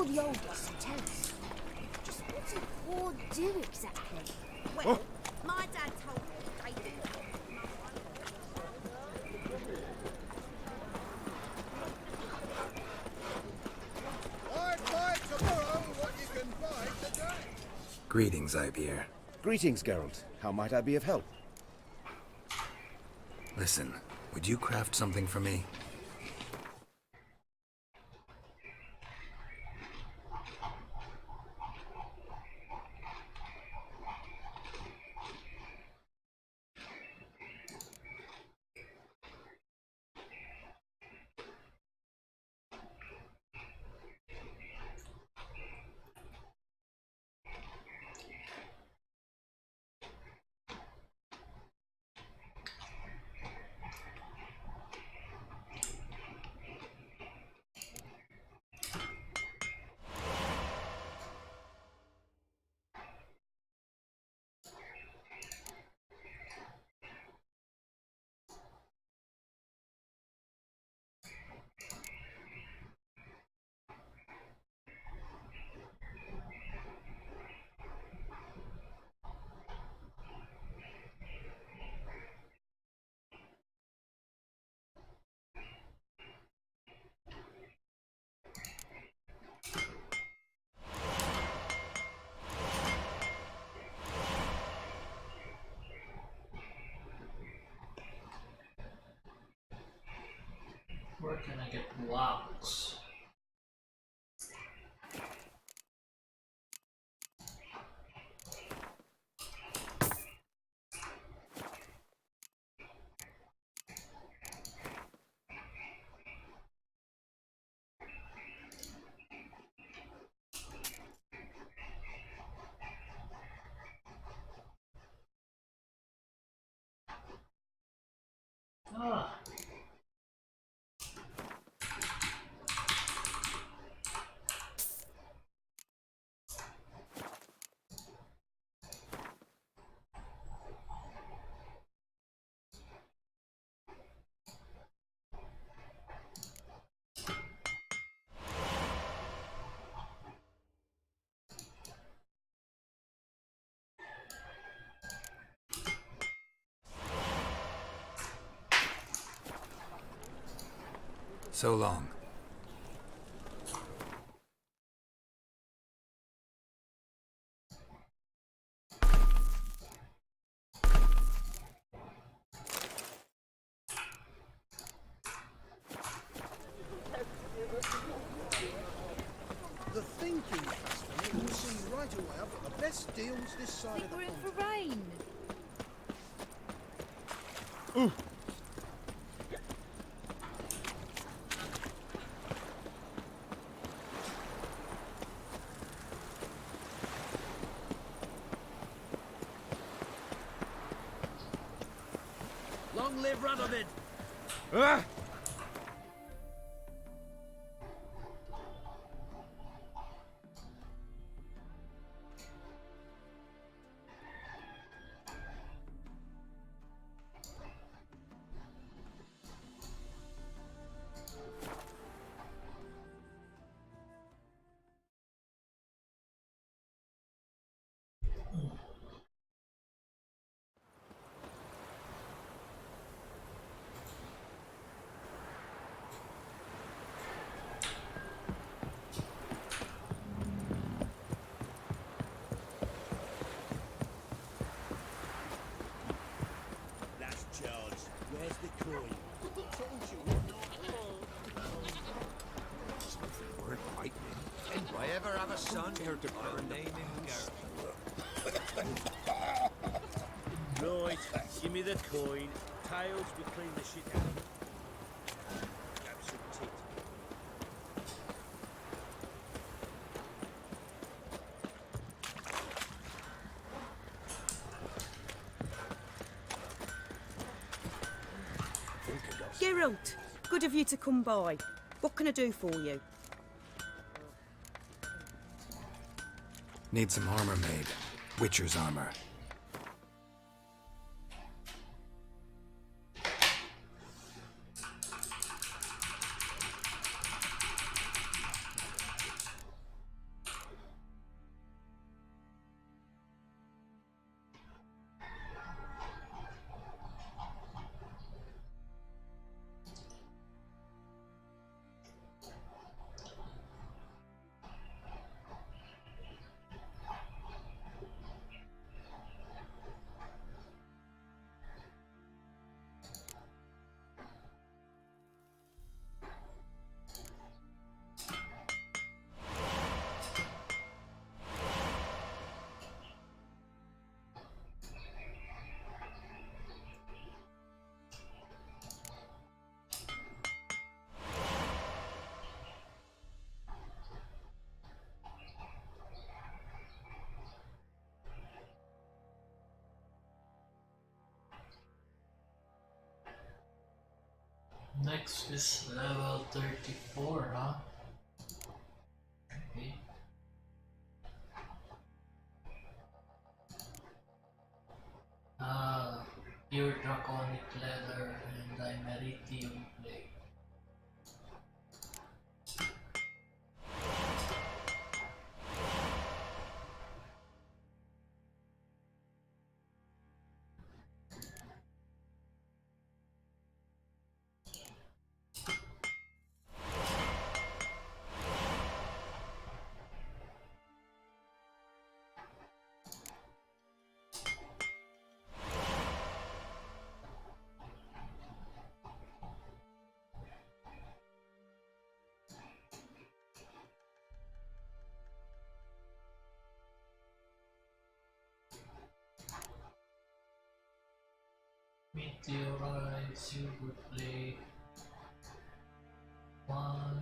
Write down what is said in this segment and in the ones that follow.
till the old ones and tell us. Just what did war do exactly? Well, my dad told me they do. I'd buy tomorrow what you can buy today. Greetings, Ibeer. Greetings, Geralt. How might I be of help? Listen, would you craft something for me? Where can I get blocks? Ah. So long. The thinking customer will see right away I've got the best deals this side of the We're in pond. for rain. Long live Radovid! Ah! Last charge. Where's the coin? Word lightning. And if I ever have a son, I'll name him Gareth. Right, give me the coin. Tails will clean the shit out of it. Grab some tit. Geralt, good of you to come by. What can I do for you? Need some armor made. Witcher's armor. Next is level 34, huh? Okay. Pure draconic leather and dimeritium plate. Meteorite, silver plate, one.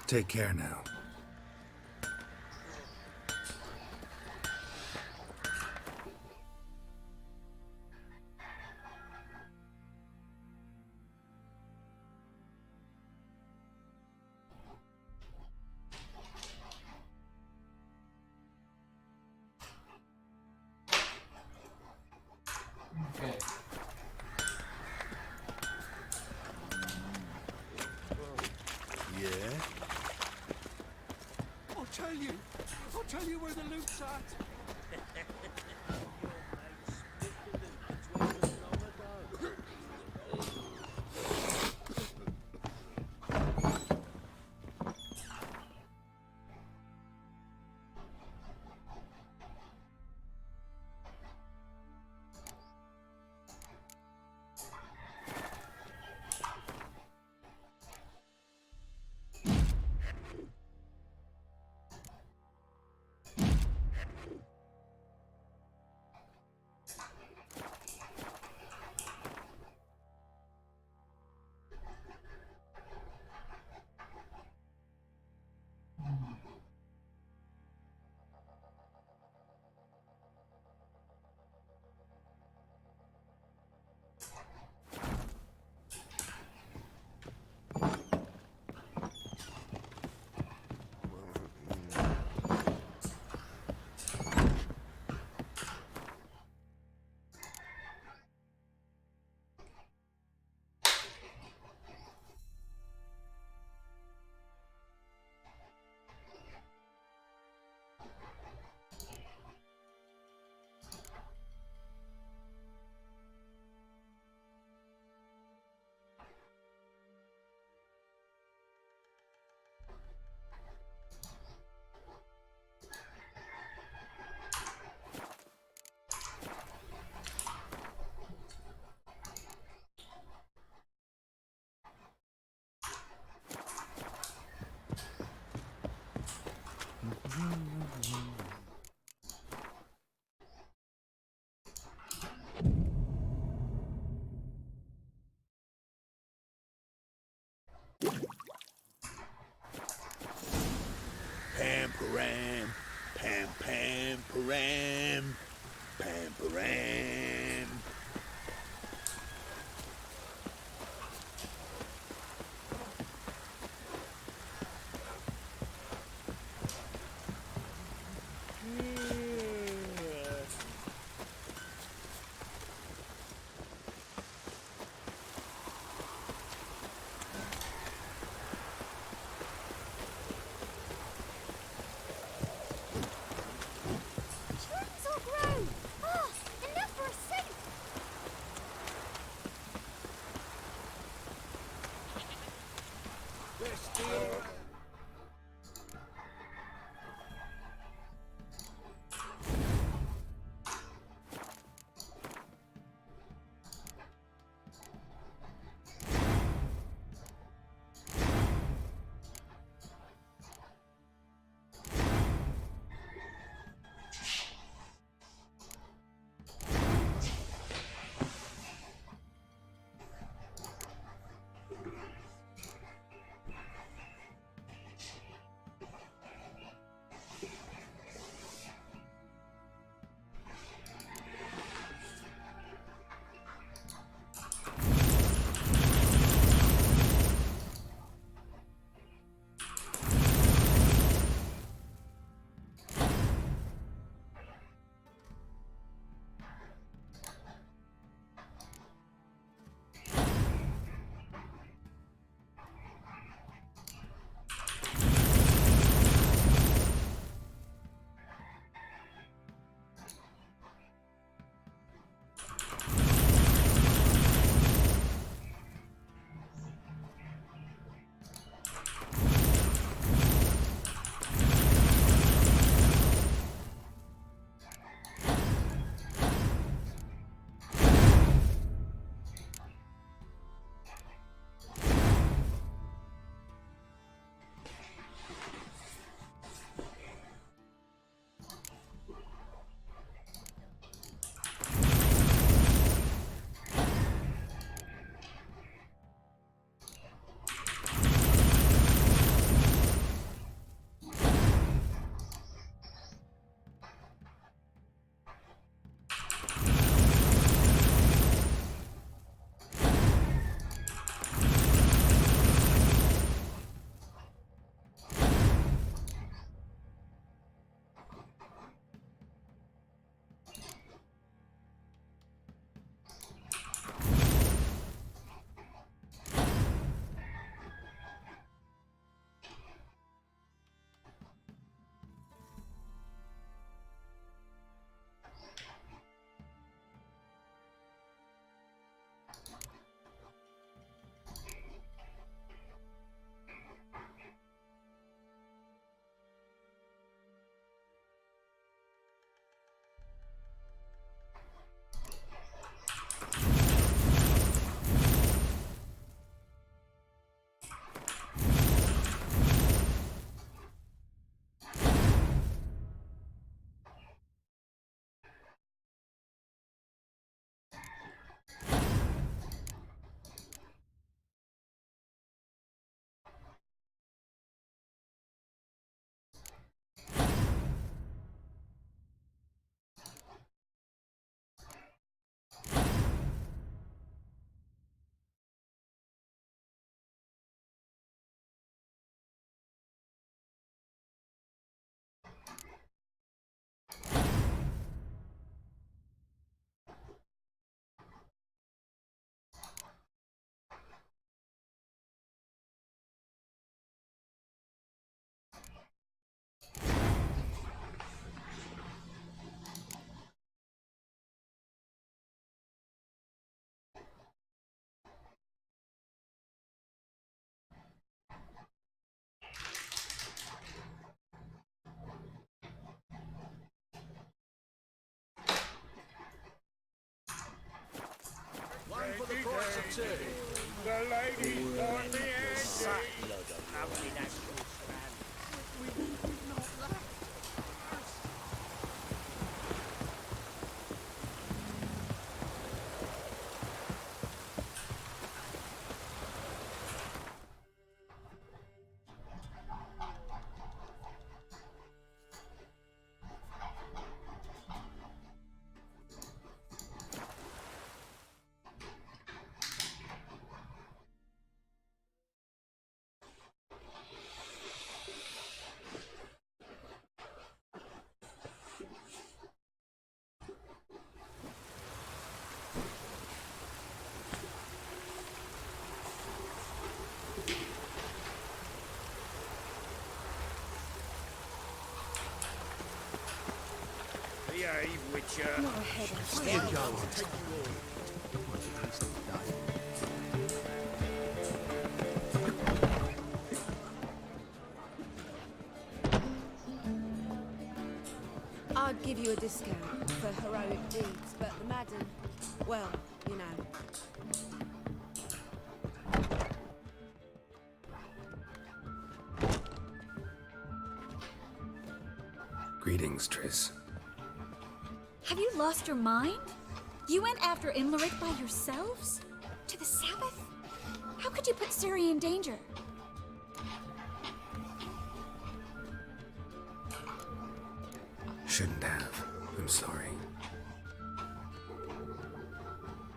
Take care now. Okay. Yeah? I'll tell you where the loot's at. The lady on the end. Lovely natural strand. Behave, Witcher. I'd give you a discount for heroic deeds, but the madam, well, you know. Greetings, Triss. Have you lost your mind? You went after Imlaric by yourselves? To the Sabbath? How could you put Ciri in danger? Shouldn't have. I'm sorry.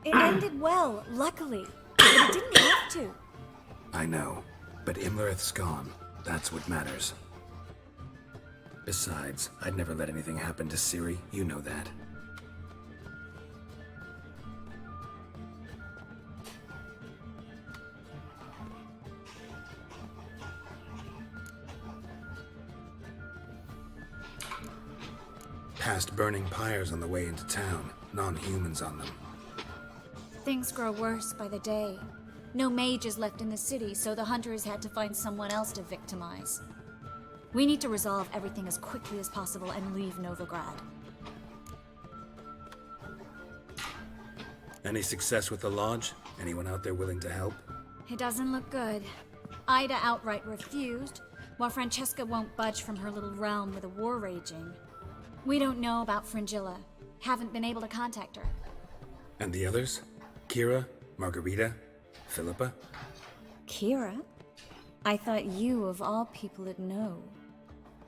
It ended well, luckily. But it didn't have to. I know, but Imlerith's gone. That's what matters. Besides, I'd never let anything happen to Ciri. You know that. Past burning pyres on the way into town. Non-humans on them. Things grow worse by the day. No mages left in the city, so the hunters had to find someone else to victimize. We need to resolve everything as quickly as possible and leave Novigrad. Any success with the lodge? Anyone out there willing to help? It doesn't look good. Ida outright refused, while Francesca won't budge from her little realm with a war raging. We don't know about Fringilla. Haven't been able to contact her. And the others? Kira? Margarita? Philippa? Kira? I thought you, of all people, would know.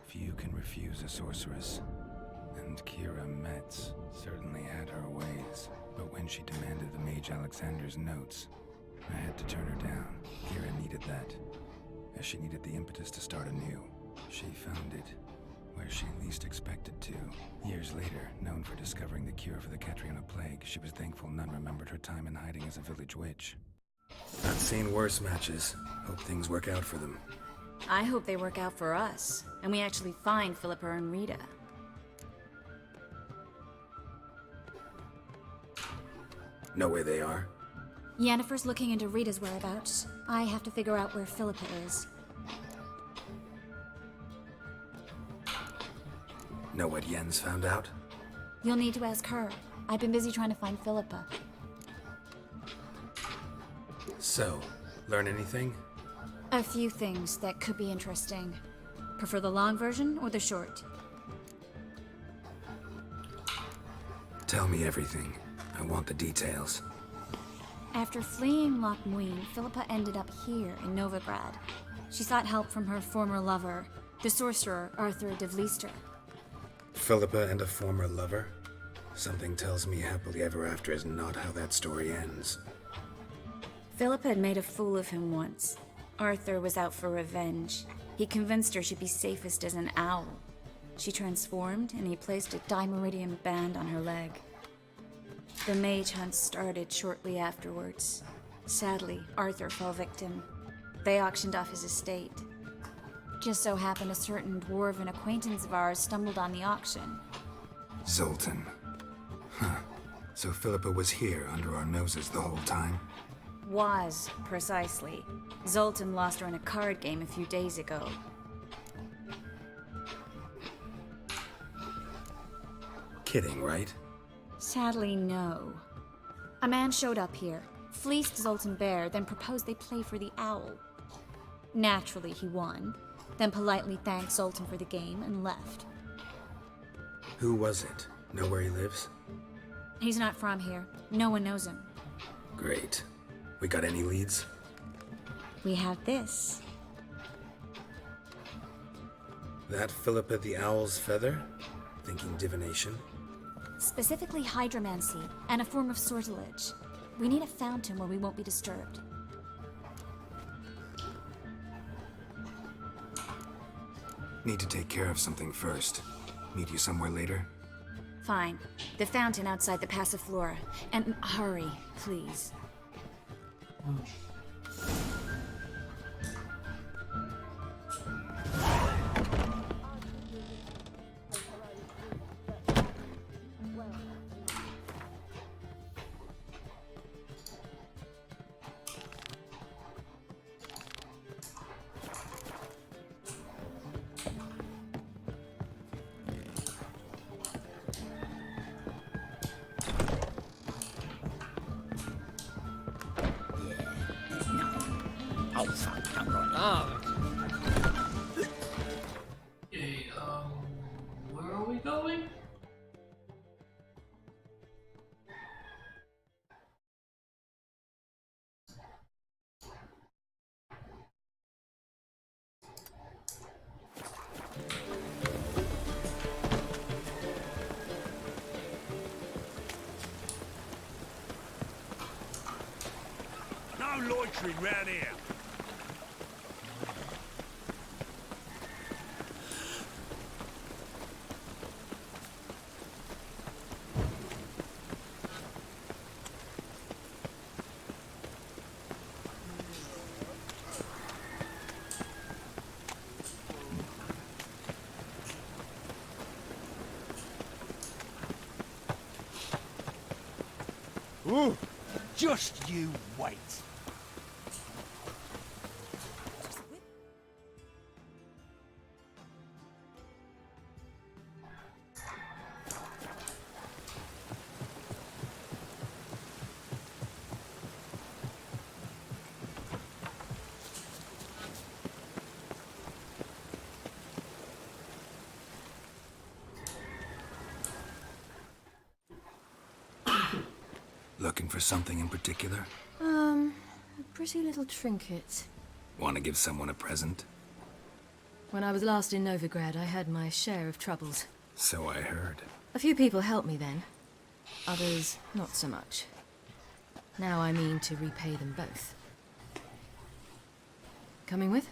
Few can refuse a sorceress. And Kira Metz certainly had her ways. But when she demanded the Mage Alexander's notes, I had to turn her down. Kira needed that, as she needed the impetus to start anew. She found it where she least expected to. Years later, known for discovering the cure for the Catriona plague, she was thankful none remembered her time in hiding as a village witch. I've seen worse matches. Hope things work out for them. I hope they work out for us, and we actually find Philippa and Rita. Know where they are? Yennefer's looking into Rita's whereabouts. I have to figure out where Philippa is. Know what Yen's found out? You'll need to ask her. I've been busy trying to find Philippa. So, learn anything? A few things that could be interesting. Prefer the long version or the short? Tell me everything. I want the details. After fleeing Loch Muin, Philippa ended up here in Novigrad. She sought help from her former lover, the sorcerer Arthur de Vlister. Philippa and a former lover? Something tells me happily ever after is not how that story ends. Philippa had made a fool of him once. Arthur was out for revenge. He convinced her she'd be safest as an owl. She transformed, and he placed a Dimeridian band on her leg. The mage hunt started shortly afterwards. Sadly, Arthur fell victim. They auctioned off his estate. Just so happened a certain dwarven acquaintance of ours stumbled on the auction. Zoltan. Huh. So Philippa was here under our noses the whole time? Was, precisely. Zoltan lost her in a card game a few days ago. Kidding, right? Sadly, no. A man showed up here, fleeced Zoltan Bear, then proposed they play for the owl. Naturally, he won, then politely thanked Zoltan for the game and left. Who was it? Know where he lives? He's not from here. No one knows him. Great. We got any leads? We have this. That Philippa the Owl's feather? Thinking divination? Specifically hydromancy, and a form of sortilege. We need a fountain where we won't be disturbed. Need to take care of something first. Meet you somewhere later? Fine. The fountain outside the Passiflora. And hurry, please. Oh, fuck, I'm right. Okay, where are we going? No loitering round here. Ooh, just you wait. Looking for something in particular? A pretty little trinket. Want to give someone a present? When I was last in Novigrad, I had my share of troubles. So I heard. A few people helped me then. Others, not so much. Now I mean to repay them both. Coming with?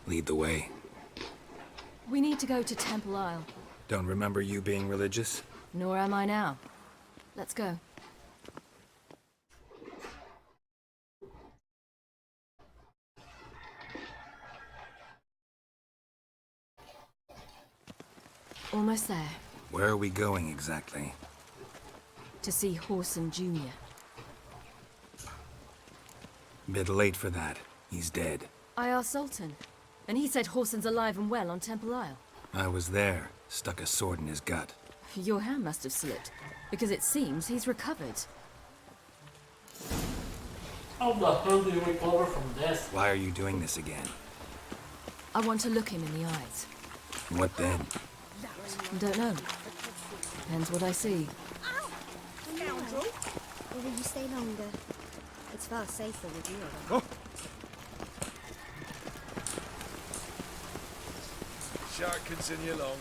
Lead the way. We need to go to Temple Isle. Don't remember you being religious? Nor am I now. Let's go. Almost there. Where are we going exactly? To see Horson Jr. Bit late for that. He's dead. I asked Sultan, and he said Horson's alive and well on Temple Isle. I was there. Stuck a sword in his gut. Your hand must have slipped, because it seems he's recovered. How the hell do you recover from this? Why are you doing this again? I want to look him in the eyes. What then? Don't know. Depends what I see. Or will you stay longer? It's far safer with you around. Shark continue along.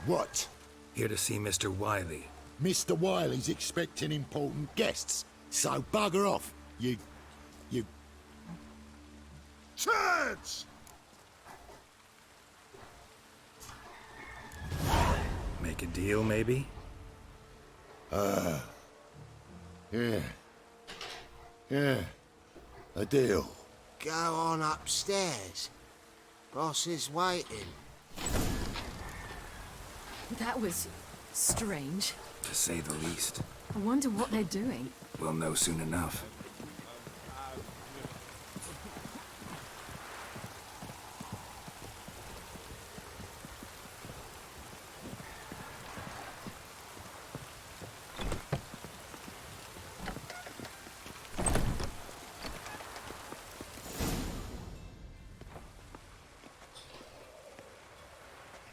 What? Here to see Mr. Wiley. Mr. Wiley's expecting important guests, so bugger off, you... Turds! Make a deal, maybe? Yeah. A deal. Go on upstairs. Boss is waiting. That was strange. To say the least. I wonder what they're doing. We'll know soon enough.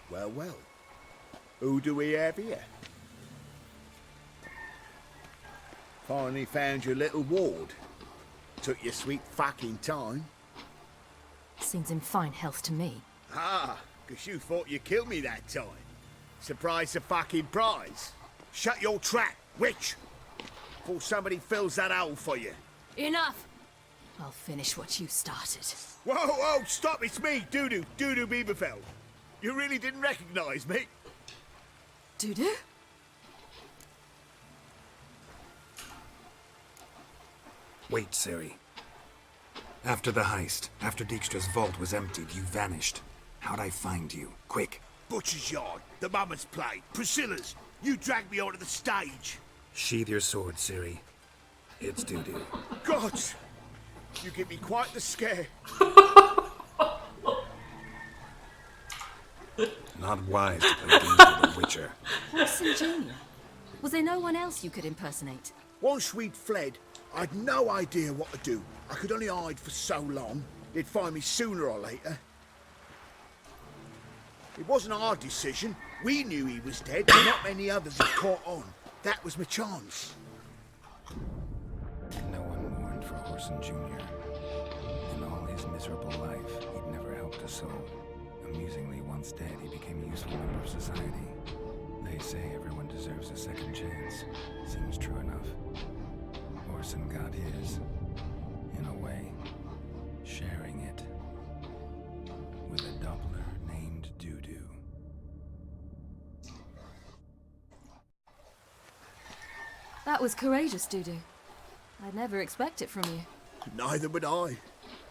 Well, well. Who do we have here? Finally found your little ward. Took your sweet fucking time. Seems in fine health to me. Ah, 'cause you thought you killed me that time. Surprise the fucking prize. Shut your trap, witch! Before somebody fills that hole for you. Enough! I'll finish what you started. Whoa, whoa, stop, it's me, Dudu Bieberfeld. You really didn't recognize me? Dudu? Wait, Ciri. After the heist, after Dijkstra's vault was emptied, you vanished. How'd I find you? Quick. Butcher's Yard, the Mama's Plate, Priscilla's. You dragged me onto the stage. Sheathe your sword, Ciri. It's Dudu. God! You give me quite the scare. Not wise to play games with the Witcher. Wilson Jr. Was there no one else you could impersonate? Once we'd fled, I'd no idea what to do. I could only hide for so long. They'd find me sooner or later. It wasn't our decision. We knew he was dead, but not many others had caught on. That was my chance. No one mourned for Orson Jr. In all his miserable life, he'd never helped a soul. Amusingly, once dead, he became a useful member of society. They say everyone deserves a second chance. Seems true enough. Orson got his, in a way, sharing it with a Doppler named Dudu. That was courageous, Dudu. I'd never expect it from you. Neither would I.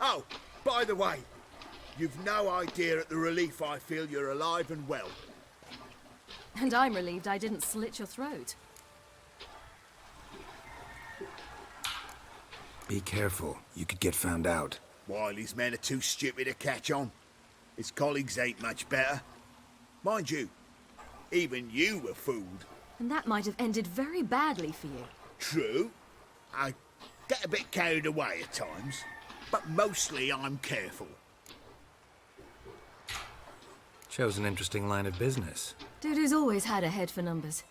Oh, by the way, you've no idea at the relief I feel you're alive and well. And I'm relieved I didn't slit your throat. Be careful. You could get found out. Wiley's men are too stupid to catch on. His colleagues ain't much better. Mind you, even you were fooled. And that might have ended very badly for you. True. I get a bit carried away at times, but mostly I'm careful. Shows an interesting line of business. Dudu's always had a head for numbers.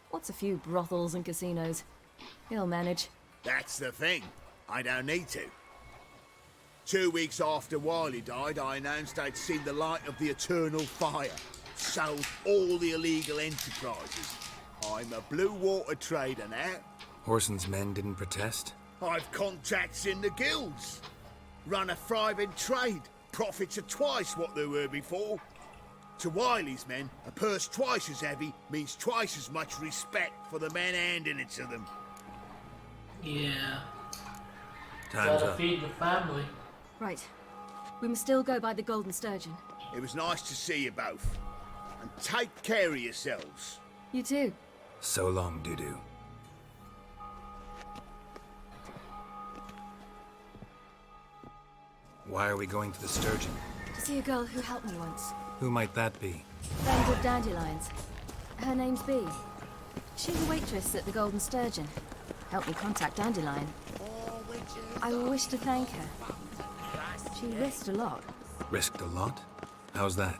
What's a few brothels and casinos? He'll manage. That's the thing. I don't need to. 2 weeks after Wiley died, I announced I'd seen the light of the eternal fire. Sold all the illegal enterprises. I'm a blue water trader now. Orson's men didn't protest? I've contacts in the guilds. Run a thriving trade. Profits are twice what they were before. To Wiley's men, a purse twice as heavy means twice as much respect for the men handing it to them. Yeah. Time's Gotta up. feed the family. Right. We must still go by the Golden Sturgeon. It was nice to see you both. And take care of yourselves. You too. So long, Dudu. Why are we going to the Sturgeon? To see a girl who helped me once. Who might that be? Friend of Dandelions. Her name's Bee. She's a waitress at the Golden Sturgeon. Helped me contact Dandelion. I wish to thank her. She risked a lot. Risked a lot? How's that?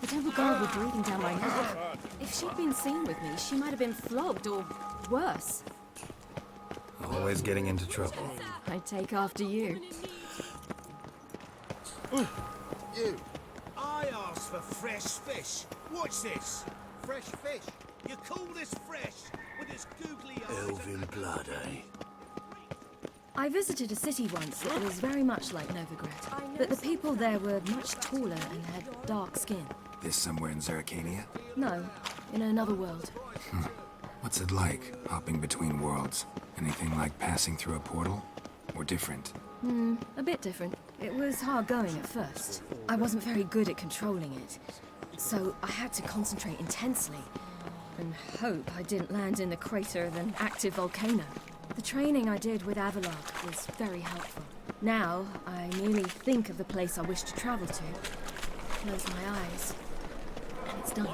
The temple guard were breathing down my neck. If she'd been seen with me, she might have been flogged or worse. Always getting into trouble. I'd take after you. You. I asked for fresh fish. Watch this. Fresh fish. You call this fresh with its googly eyes? Elven blood, eh? I visited a city once that was very much like Novigrad, but the people there were much taller and had dark skin. This somewhere in Zeracania? No, in another world. What's it like, hopping between worlds? Anything like passing through a portal? Or different? A bit different. It was hard going at first. I wasn't very good at controlling it, so I had to concentrate intensely and hope I didn't land in the crater of an active volcano. The training I did with Avalok was very helpful. Now, I merely think of the place I wish to travel to, close my eyes, and it's done.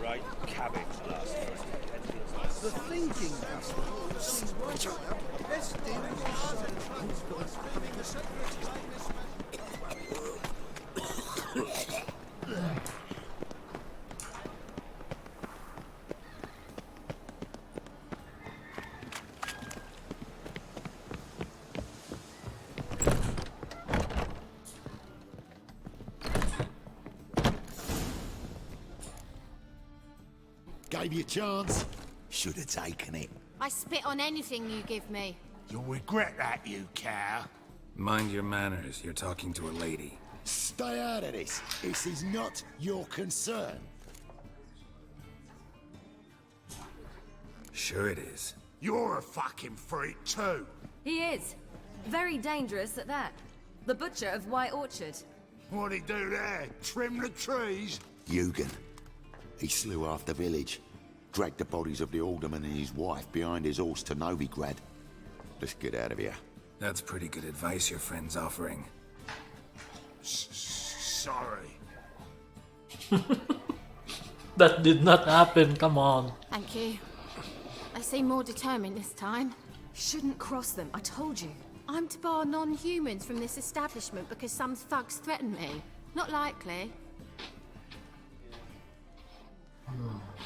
Right cabbage last time. The thinking seems right. Let's do gave you a chance. Should have taken it. I spit on anything you give me. You'll regret that, you cow. Mind your manners, you're talking to a lady. Stay out of this. This is not your concern. Sure it is. You're a fucking freak too. He is. Very dangerous at that. The butcher of White Orchard. What'd he do there? Trim the trees? Eugen. He slew half the village. Dragged the bodies of the alderman and his wife behind his horse to Novigrad. Let's get out of here. That's pretty good advice your friend's offering. Sorry. That did not happen, come on. Thank you. They seem more determined this time. Shouldn't cross them, I told you. I'm to bar non-humans from this establishment because some thugs threaten me. Not likely.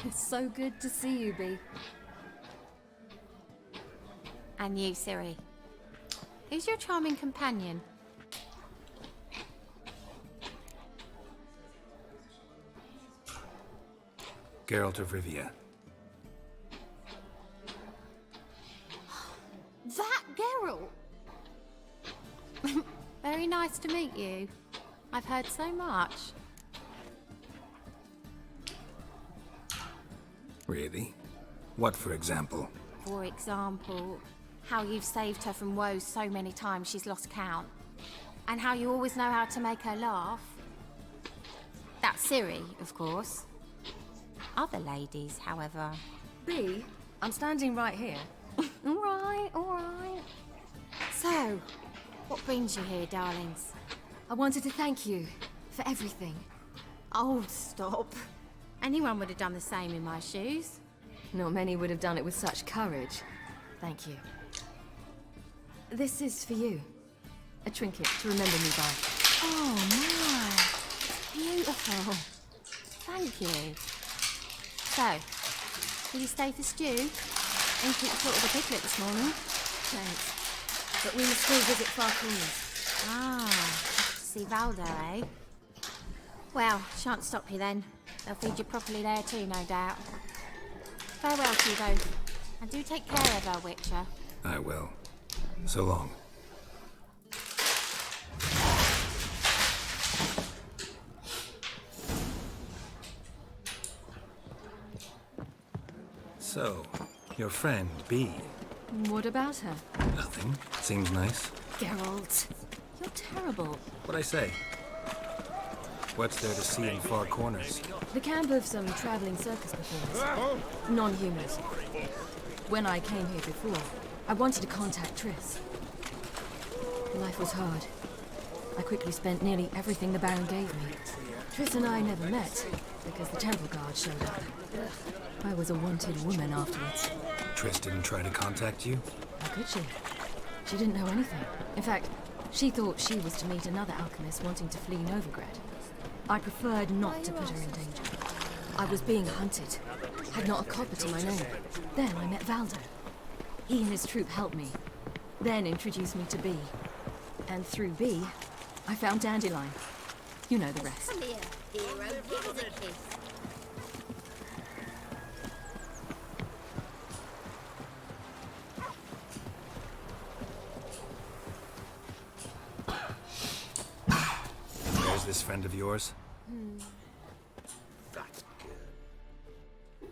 It's so good to see you, Bee. And you, Ciri. Who's your charming companion? Geralt of Rivia. That Geralt! Very nice to meet you. I've heard so much. Really? What, for example? For example, how you've saved her from woes so many times she's lost count. And how you always know how to make her laugh. That's Ciri, of course. Other ladies, however. Bee, I'm standing right here. All right, all right. So, what brings you here, darlings? I wanted to thank you for everything. Oh, stop. Anyone would have done the same in my shoes. Not many would have done it with such courage. Thank you. This is for you. A trinket to remember me by. Oh, my. Beautiful. Thank you. So, will you stay for stew? Didn't think you thought of the piglet this morning. Thanks. But we must still visit Far Corners. Ah, see Valdo, eh? Well, shan't stop you then. They'll feed you properly there too, no doubt. Farewell to you both. And do take care of our Witcher. I will. So long. So, your friend, Bee. What about her? Nothing. Seems nice. Geralt, you're terrible. What'd I say? What's there to see in Far Corners? The camp of some traveling circus performers. Non-humans. When I came here before, I wanted to contact Triss. Life was hard. I quickly spent nearly everything the Baron gave me. Triss and I never met, because the temple guard showed up. I was a wanted woman afterwards. Triss didn't try to contact you? How could she? She didn't know anything. In fact, she thought she was to meet another alchemist wanting to flee Novigrad. I preferred not to put her in danger. I was being hunted. Had not a copper to my name. Then I met Valdo. He and his troop helped me. Then introduced me to Bee. And through Bee, I found Dandelion. You know the rest. Come here, hero. Give us a kiss. There's this friend of yours. That's good.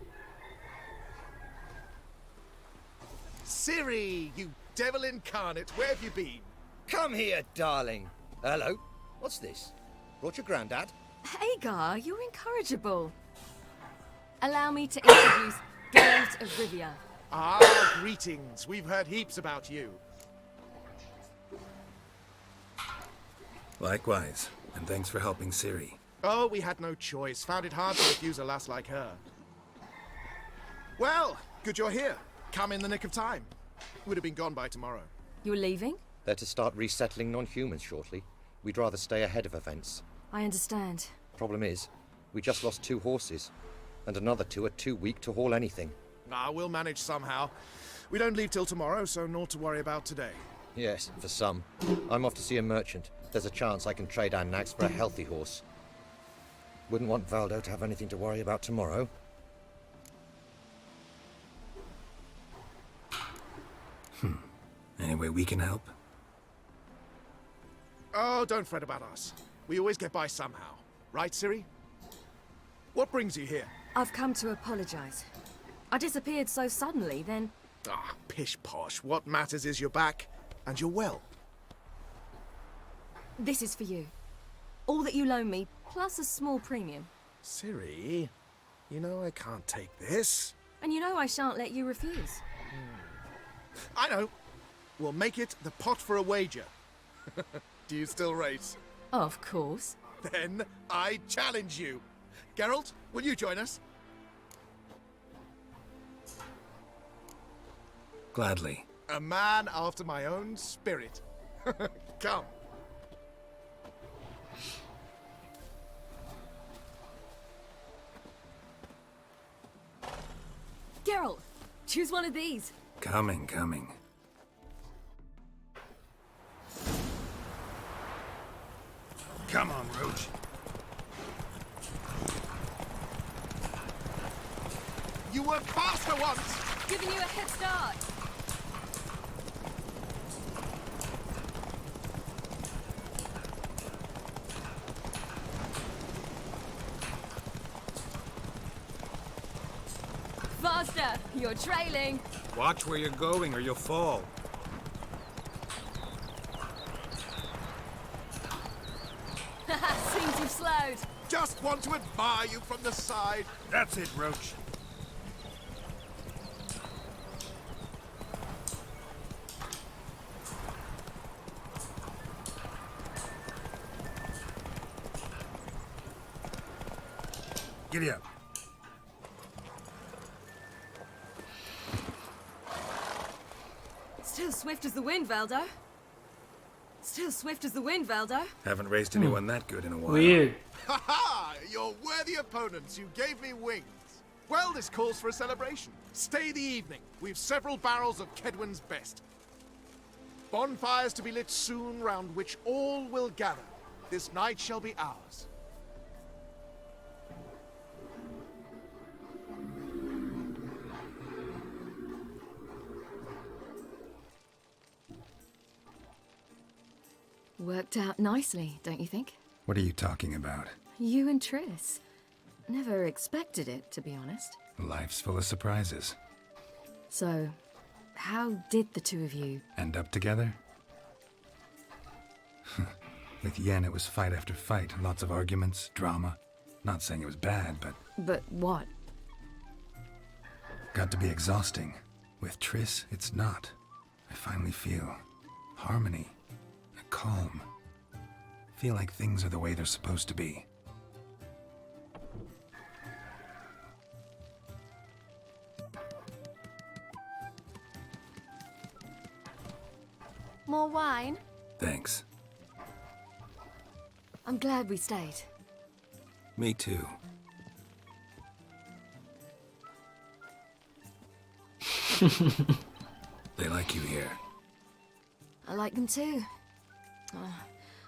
Ciri, you devil incarnate, where have you been? Come here, darling. Hello. What's this? Brought your granddad? Hagar, you're incorrigible. Allow me to introduce Geralt of Rivia. Ah, greetings. We've heard heaps about you. Likewise, and thanks for helping Ciri. Oh, we had no choice. Found it hard to refuse a lass like her. Well, good you're here. Come in the nick of time. Would have been gone by tomorrow. You're leaving? They're to start resettling non-humans shortly. We'd rather stay ahead of events. I understand. Problem is, we just lost 2 horses, and another 2 are too weak to haul anything. Ah, we'll manage somehow. We don't leave till tomorrow, so naught to worry about today. Yes, for some. I'm off to see a merchant. There's a chance I can trade our nags for a healthy horse. Wouldn't want Valdo to have anything to worry about tomorrow. Any way we can help? Oh, don't fret about us. We always get by somehow. Right, Ciri? What brings you here? I've come to apologize. I disappeared so suddenly, then... Ah, pish-posh. What matters is you're back, and you're well. This is for you. All that you loan me, plus a small premium. Ciri, you know I can't take this. And you know I shan't let you refuse. I know. We'll make it the pot for a wager. Do you still race? Of course. Then I challenge you. Geralt, will you join us? Gladly. A man after my own spirit. Come. Geralt, choose one of these. Coming. Come on, Roach. You were faster once! Giving you a head start. Faster! You're trailing. Watch where you're going or you'll fall. Seems you've slowed. Just want to admire you from the side. That's it, Roach. Giddy up. Still swift as the wind, Valdo. Still swift as the wind, Valdo. Haven't raced anyone that good in a while. Weird. Ha ha! Your worthy opponents, you gave me wings. Well, this calls for a celebration. Stay the evening. We've several barrels of Kedwen's best. Bonfires to be lit soon, round which all will gather. This night shall be ours. Worked out nicely, don't you think? What are you talking about? You and Triss. Never expected it, to be honest. Life's full of surprises. So, how did the two of you... End up together? With Yen, it was fight after fight. Lots of arguments, drama. Not saying it was bad, but... But what? Got to be exhausting. With Triss, it's not. I finally feel harmony. Calm. Feel like things are the way they're supposed to be. More wine? Thanks. I'm glad we stayed. Me too. They like you here. I like them too. Oh,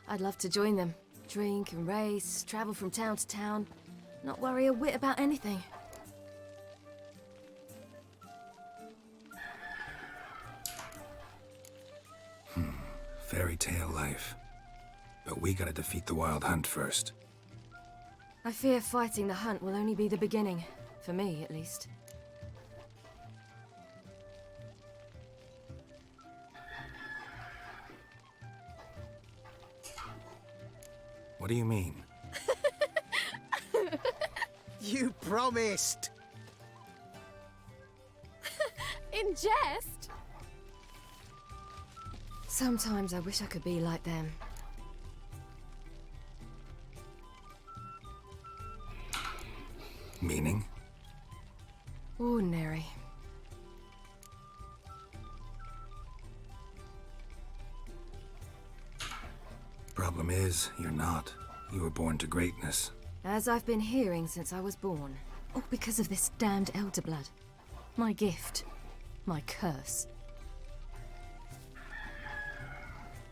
I'd love to join them. Drink and race, travel from town to town. Not worry a whit about anything. Fairy tale life. But we gotta defeat the Wild Hunt first. I fear fighting the hunt will only be the beginning. For me, at least. What do you mean? You promised! In jest? Sometimes I wish I could be like them. Meaning? Ordinary. Problem is, you're not. You were born to greatness. As I've been hearing since I was born. All because of this damned elder blood. My gift. My curse.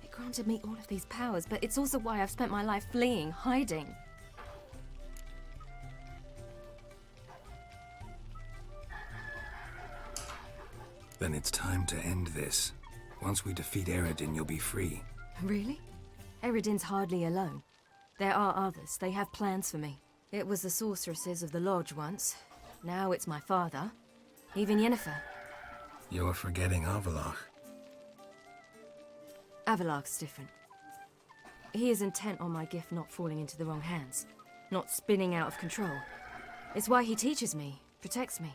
It granted me all of these powers, but it's also why I've spent my life fleeing, hiding. Then it's time to end this. Once we defeat Eredin, you'll be free. Really? Eredin's hardly alone. There are others. They have plans for me. It was the sorceresses of the Lodge once. Now it's my father. Even Yennefer. You're forgetting Avalach. Avalach's different. He is intent on my gift not falling into the wrong hands. Not spinning out of control. It's why he teaches me, protects me.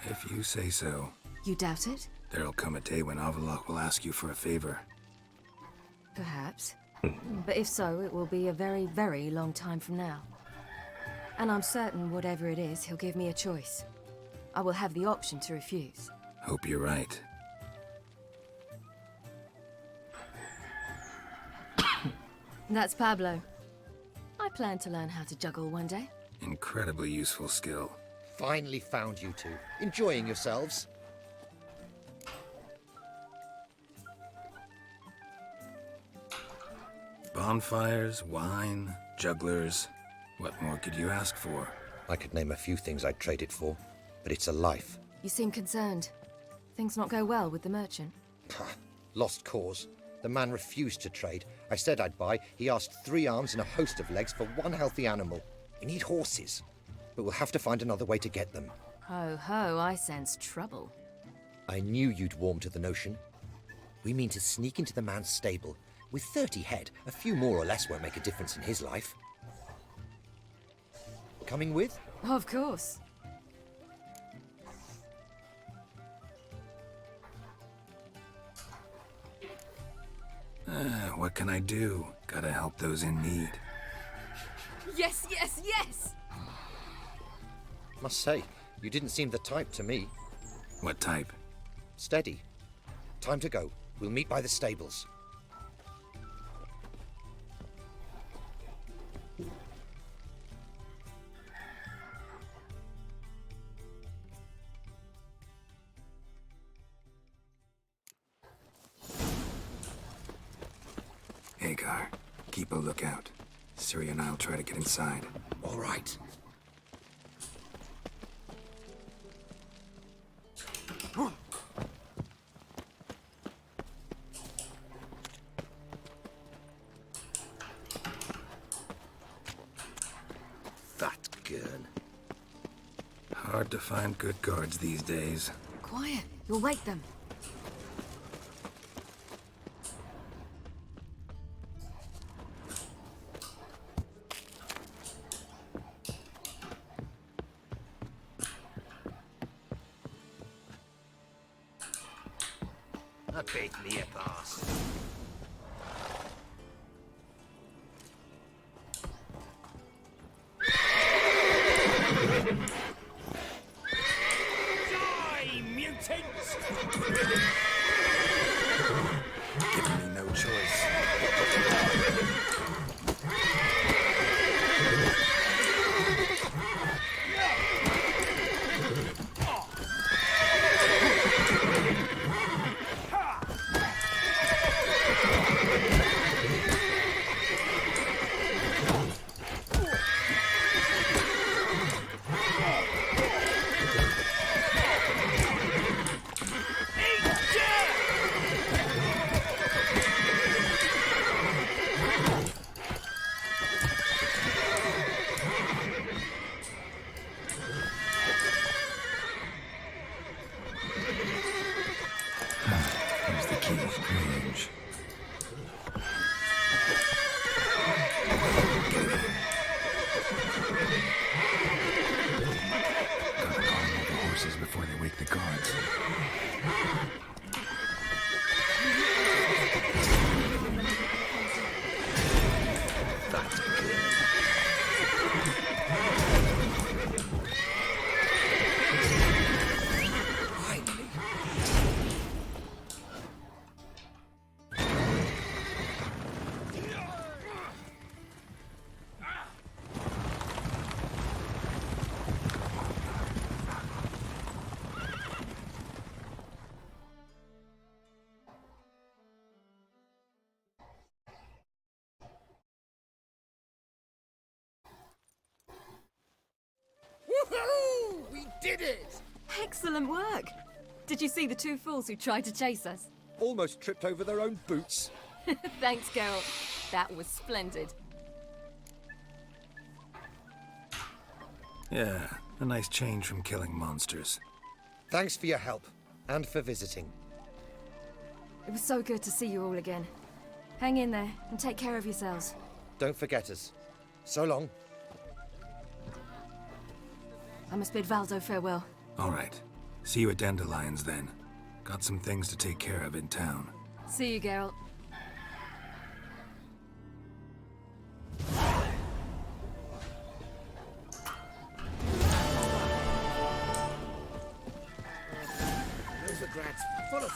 If you say so. You doubt it? There'll come a day when Avalach will ask you for a favor. Perhaps. But if so, it will be a very, very long time from now. And I'm certain whatever it is, he'll give me a choice. I will have the option to refuse. Hope you're right. That's Pablo. I plan to learn how to juggle one day. Incredibly useful skill. Finally found you two. Enjoying yourselves? Bonfires, wine, jugglers. What more could you ask for? I could name a few things I'd trade it for, but it's a life. You seem concerned. Things not go well with the merchant? Lost cause. The man refused to trade. I said I'd buy. He asked 3 arms and a host of legs for 1 healthy animal. We need horses, but we'll have to find another way to get them. Ho ho, I sense trouble. I knew you'd warm to the notion. We mean to sneak into the man's stable. With 30 head, a few more or less won't make a difference in his life. Coming with? Of course. What can I do? Gotta help those in need. Yes, yes, yes! Must say, you didn't seem the type to me. What type? Steady. Time to go. We'll meet by the stables. Hagar, keep a lookout. Ciri and I'll try to get inside. All right. That gurn. Hard to find good guards these days. Quiet, you'll wake them. I bet me a pass. Die, mutants! Giving me no choice. Here's the key. Range. Gotta calm all the horses before they wake the guards. That's good. Finally. Excellent work. Did you see the two fools who tried to chase us? Almost tripped over their own boots. Thanks, Geralt. That was splendid. Yeah, a nice change from killing monsters. Thanks for your help, and for visiting. It was so good to see you all again. Hang in there, and take care of yourselves. Don't forget us. So long. I must bid Valdo farewell. All right. See you at Dandelions then. Got some things to take care of in town. See you, Geralt. Novigrads full of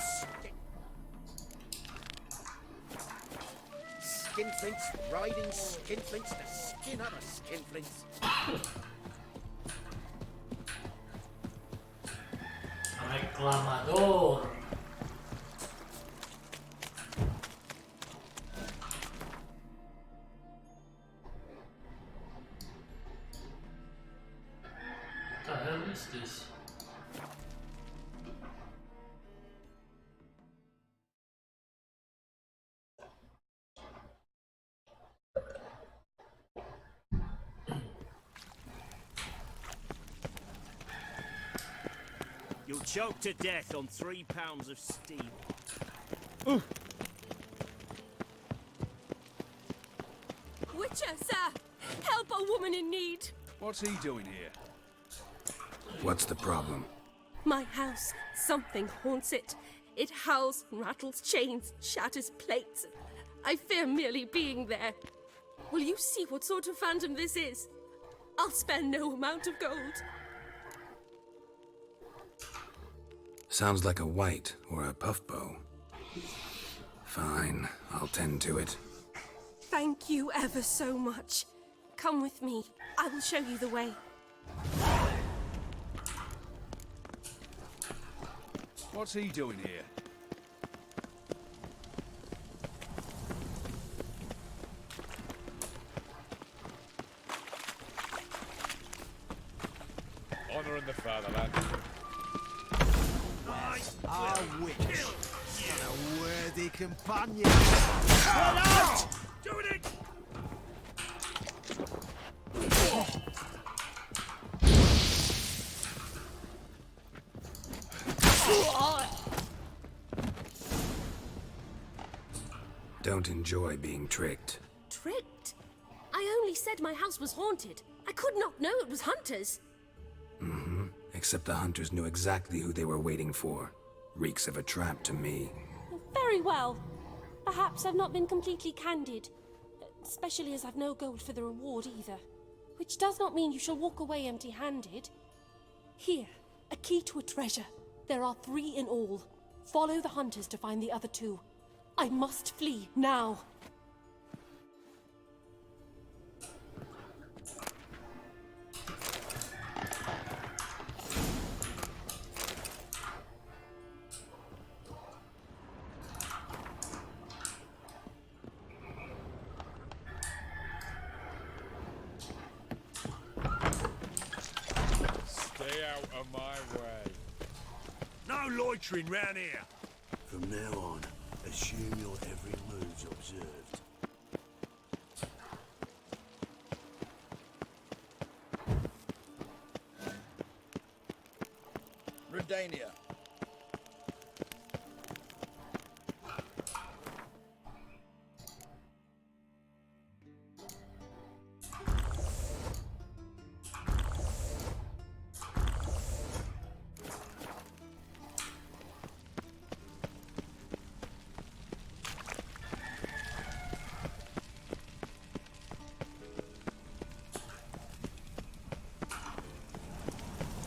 skinflints, riding skinflints, the skin of a skinflints. Reclamador. What the hell is this? You'll choke to death on 3 pounds of steam. Witcher, sir! Help a woman in need! What's he doing here? What's the problem? My house, something haunts it. It howls, rattles chains, shatters plates. I fear merely being there. Will you see what sort of phantom this is? I'll spare no amount of gold. Sounds like a white or a puffbow. Fine, I'll tend to it. Thank you ever so much. Come with me. I will show you the way. What's he doing here? Honouring the fatherland. I wish. What a worthy companion. Doing it! Don't enjoy being tricked. Tricked? I only said my house was haunted. I could not know it was hunters. Mm-hmm. Except the hunters knew exactly who they were waiting for. Reeks of a trap to me. Very well. Perhaps I've not been completely candid. Especially as I've no gold for the reward either. Which does not mean you shall walk away empty-handed. Here, a key to a treasure. There are 3 in all. Follow the hunters to find the other 2. I must flee now. Stay out of my way. No loitering round here. From now on, assume your every move's observed. Redania.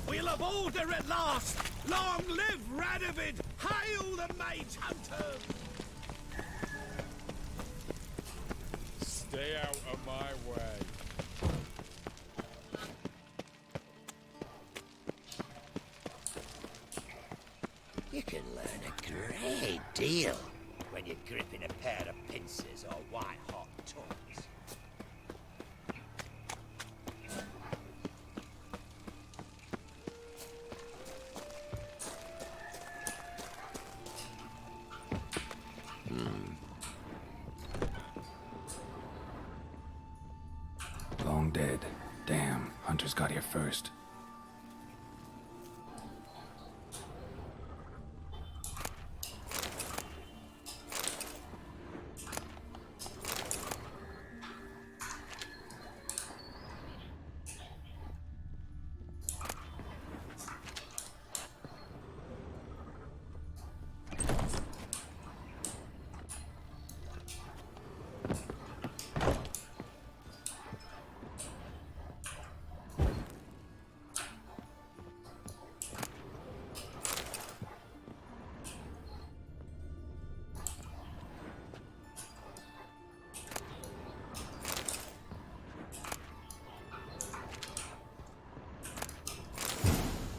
We'll have order at last! Long live Radovid! Hail the Mage Hunter! Stay out of my way. You can learn a great deal when you're gripping a pair of pincers or white-hot tongues. hunters got here first.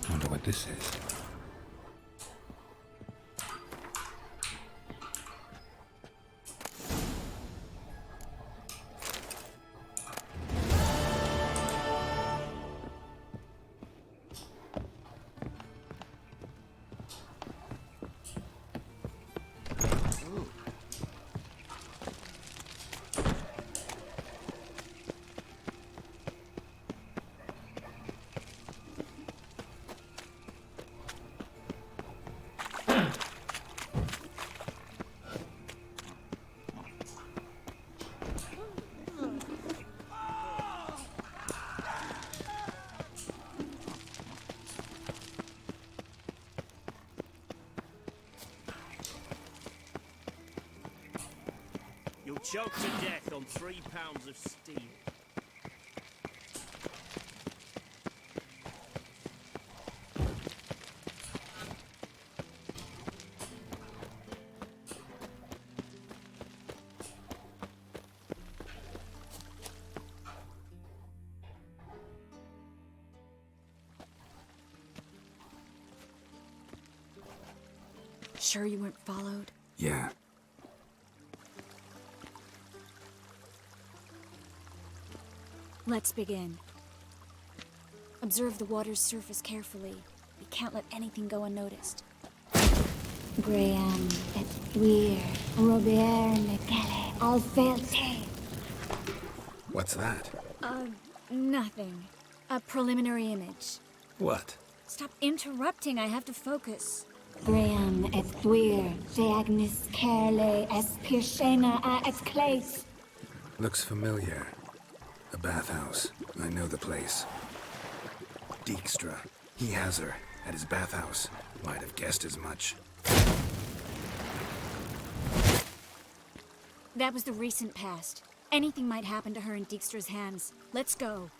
Wonder what this is. You'll choke to death on 3 pounds of steel. Sure you weren't followed? Yeah. Let's begin. Observe the water's surface carefully. We can't let anything go unnoticed. Graham, et wir, Robert Mekele, Alfelte. What's that? Nothing. A preliminary image. What? Stop interrupting, I have to focus. Graham, et wir, Deagnis Kerle, es Pirshena a et Clace. Looks familiar. A bathhouse. I know the place. Dijkstra. He has her at his bathhouse. Might have guessed as much. That was the recent past. Anything might happen to her in Dijkstra's hands. Let's go.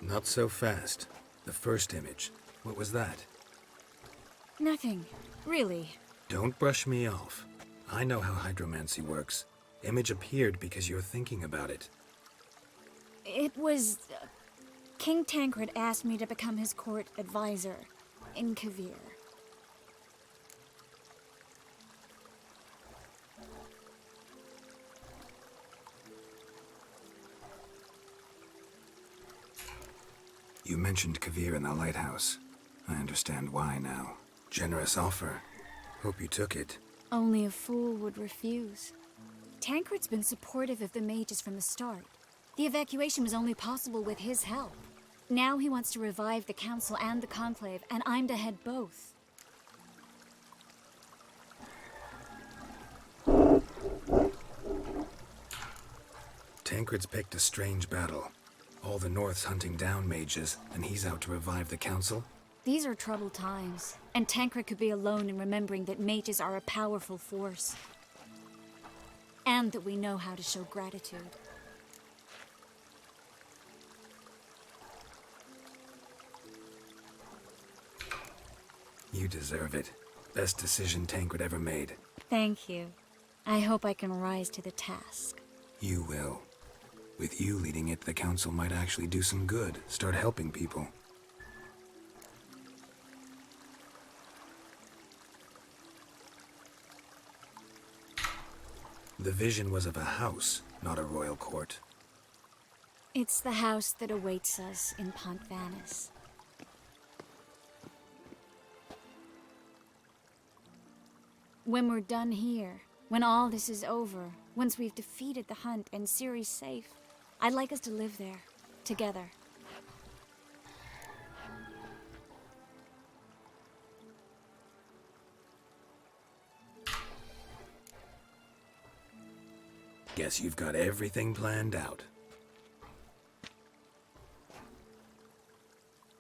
Not so fast. The first image. What was that? Nothing. Really. Don't brush me off. I know how hydromancy works. Image appeared because you're thinking about it. It was... King Tancred asked me to become his court advisor in Kavir. You mentioned Kavir in the lighthouse. I understand why now. Generous offer. Hope you took it. Only a fool would refuse. Tancred's been supportive of the mages from the start. The evacuation was only possible with his help. Now he wants to revive the council and the conclave, and I'm to head both. Tancred's picked a strange battle. All the North's hunting down mages, and he's out to revive the council? These are troubled times, and Tancred could be alone in remembering that mages are a powerful force. And that we know how to show gratitude. You deserve it. Best decision Tancred ever made. Thank you. I hope I can rise to the task. You will. With you leading it, the council might actually do some good. Start helping people. The vision was of a house, not a royal court. It's the house that awaits us in Pont Vanis. When we're done here, when all this is over, once we've defeated the hunt and Ciri's safe, I'd like us to live there, together. Guess you've got everything planned out.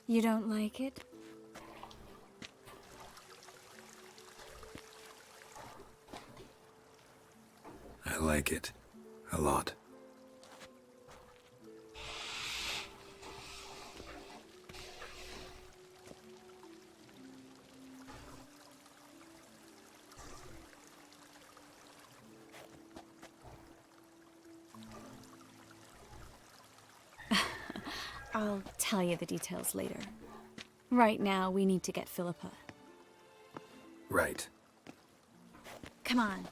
You don't like it? I like it. A lot. I'll tell you the details later. Right now, we need to get Philippa. Right. Come on.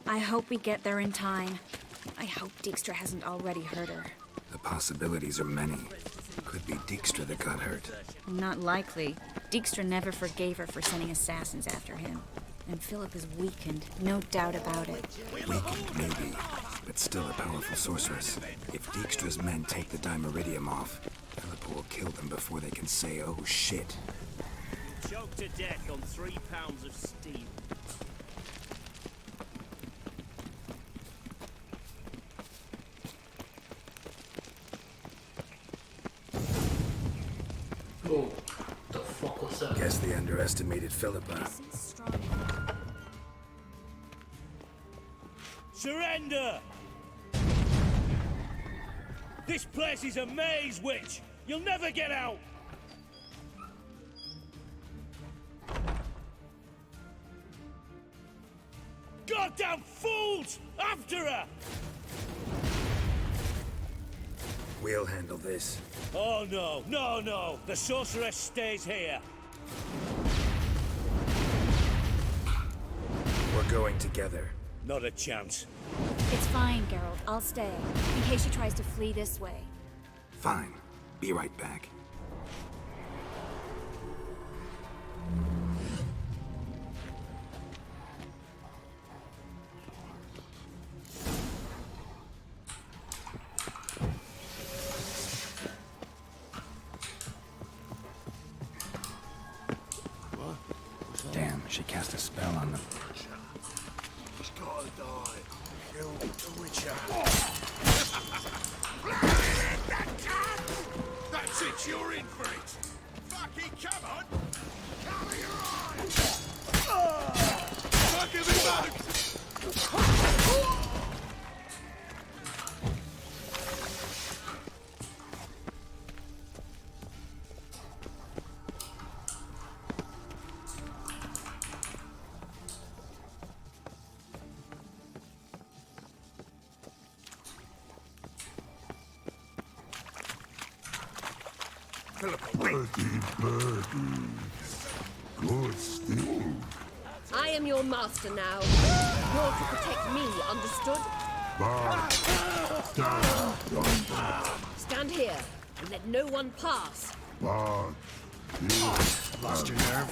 I hope we get there in time. I hope Dijkstra hasn't already hurt her. The possibilities are many. Could be Dijkstra that got hurt. Not likely. Dijkstra never forgave her for sending assassins after him. And Philip is weakened, no doubt about it. Weakened, maybe, but still a powerful sorceress. If Dijkstra's men take the Dimeridium off, Philippa will kill them before they can say, oh shit. Choked to death on 3 pounds of steel. Oh, the fuck was that? Guess they underestimated Philippa. Surrender! This place is a maze, witch! You'll never get out! Goddamn fools! After her! We'll handle this. Oh no, no, no! The sorceress stays here! We're going together. Not a chance. It's fine, Geralt. I'll stay, in case she tries to flee this way. Fine. Be right back. Damn, she cast a spell on them. He's gotta die. Kill the Witcher. That's it, you're in for it! Fucking come on! Cover your eyes! Fuck him in Good sting. I am your master now. You're to protect me, understood? Stand here and let no one pass. Lost your nerve?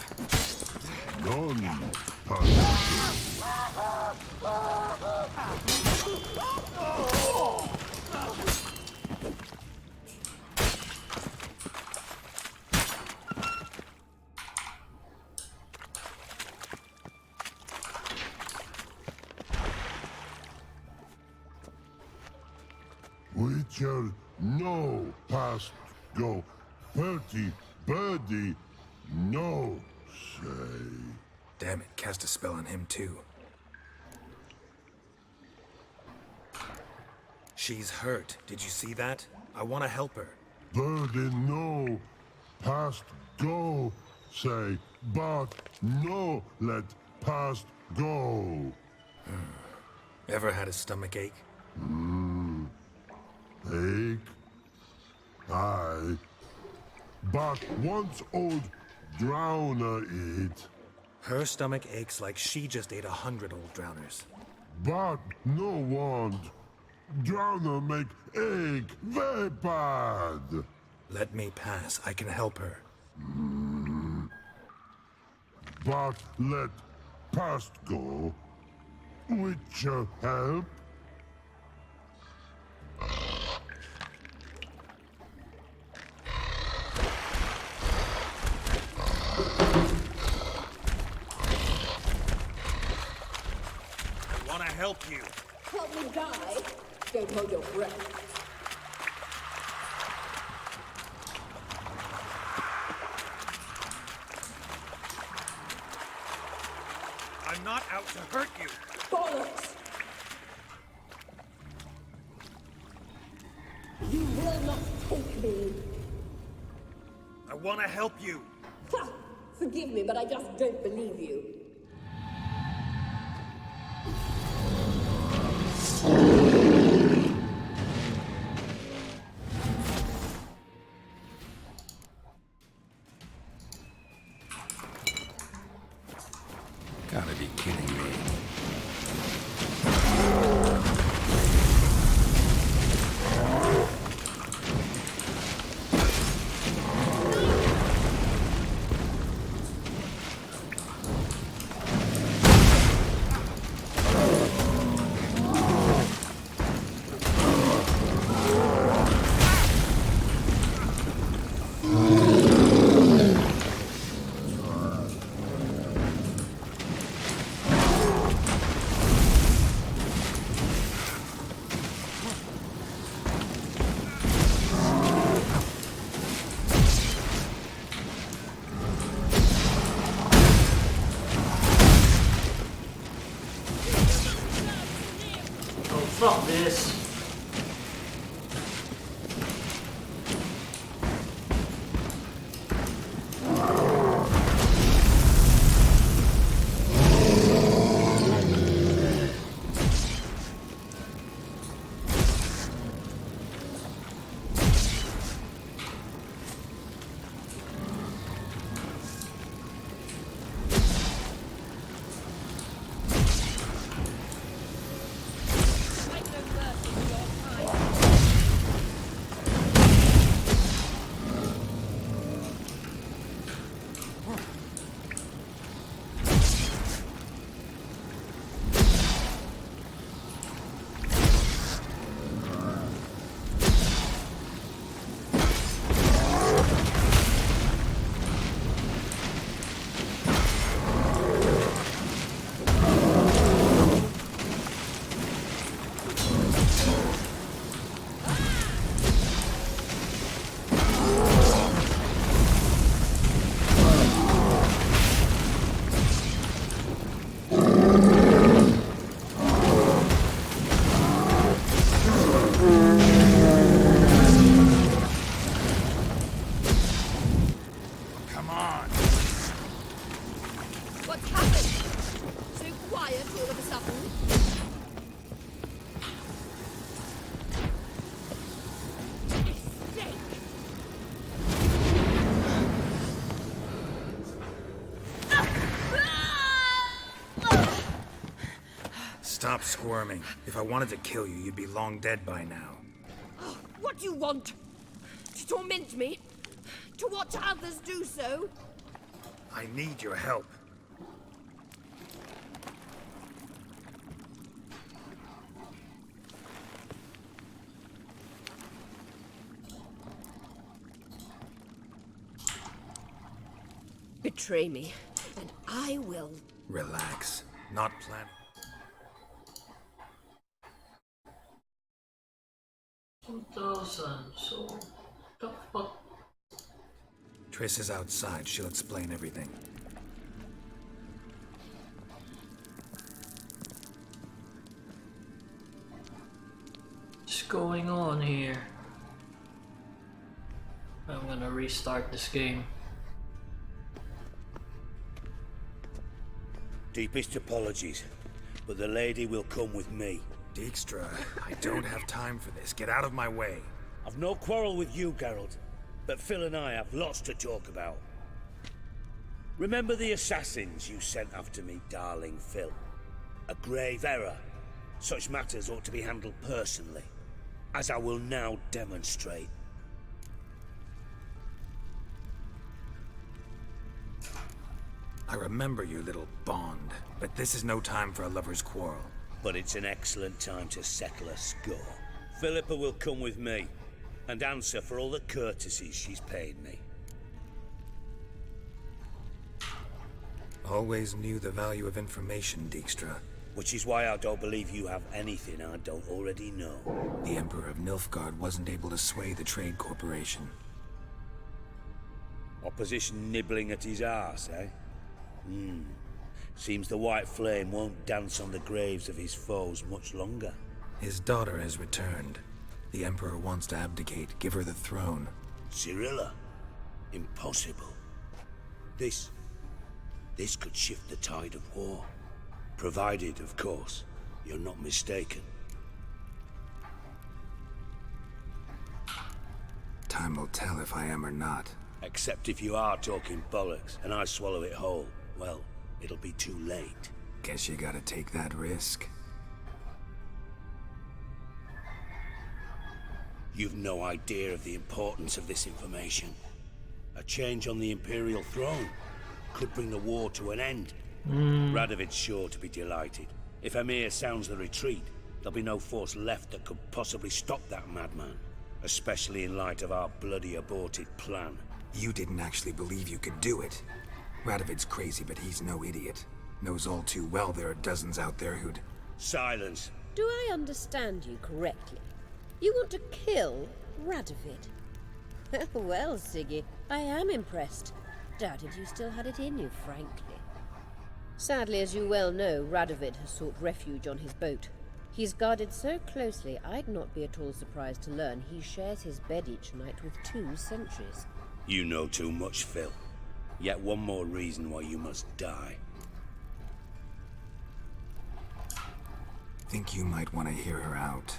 None. Witcher, no, past go. 30, birdie, no, say. Damn it, cast a spell on him too. She's hurt. Did you see that? I want to help her. Birdie, no, past go, say, but no, let past go. Ever had a stomach ache? Ache? Aye. But once old drowner eat. Her stomach aches like she just ate 100 old drowners. But no want. Drowner make ache very bad. Let me pass. I can help her. But let past go. With your help. I want to help you. Help me die? Don't hold your breath. I'm not out to hurt you. Bollocks! You will not take me. I want to help you. Ha! Forgive me, but I just don't believe you. Gotta be kidding me. Fuck this. What's happened? So quiet all of a sudden. Stop squirming. If I wanted to kill you, you'd be long dead by now. What do you want? To torment me? To watch others do so? I need your help. Betray me, and I will. Relax. Not planning. 2000, so the fuck? Triss is outside. She'll explain everything. What's going on here? I'm gonna restart this game. Deepest apologies, but the lady will come with me. Dijkstra, I don't have time for this. Get out of my way. I've no quarrel with you, Geralt, but Phil and I have lots to talk about. Remember the assassins you sent after me, darling Phil? A grave error. Such matters ought to be handled personally, as I will now demonstrate. I remember your little bond, But this is no time for a lover's quarrel. But it's an excellent time to settle a score. Philippa will come with me and answer for all the courtesies she's paid me. Always knew the value of information, Dijkstra. Which is why I don't believe you have anything I don't already know. The Emperor of Nilfgaard wasn't able to sway the Trade Corporation. Opposition nibbling at his arse, eh? Seems the White Flame won't dance on the graves of his foes much longer. His daughter has returned. The Emperor wants to abdicate, give her the throne. Cyrilla? Impossible. This could shift the tide of war. Provided, of course, you're not mistaken. Time will tell if I am or not. Except if you are talking bollocks, and I swallow it whole. Well, it'll be too late. Guess you gotta take that risk. You've no idea of the importance of this information. A change on the Imperial throne could bring the war to an end. Radovid's sure to be delighted. If Emir sounds the retreat, there'll be no force left that could possibly stop that madman. Especially in light of our bloody aborted plan. You didn't actually believe you could do it. Radovid's crazy, but he's no idiot. Knows all too well there are dozens out there who'd... Silence. Do I understand you correctly? You want to kill Radovid? Well, Siggy, I am impressed. Doubted you still had it in you, frankly. Sadly, as you well know, Radovid has sought refuge on his boat. He's guarded so closely, I'd not be at all surprised to learn he shares his bed each night with 2 sentries. You know too much, Phil. Yet one more reason why you must die. Think you might want to hear her out.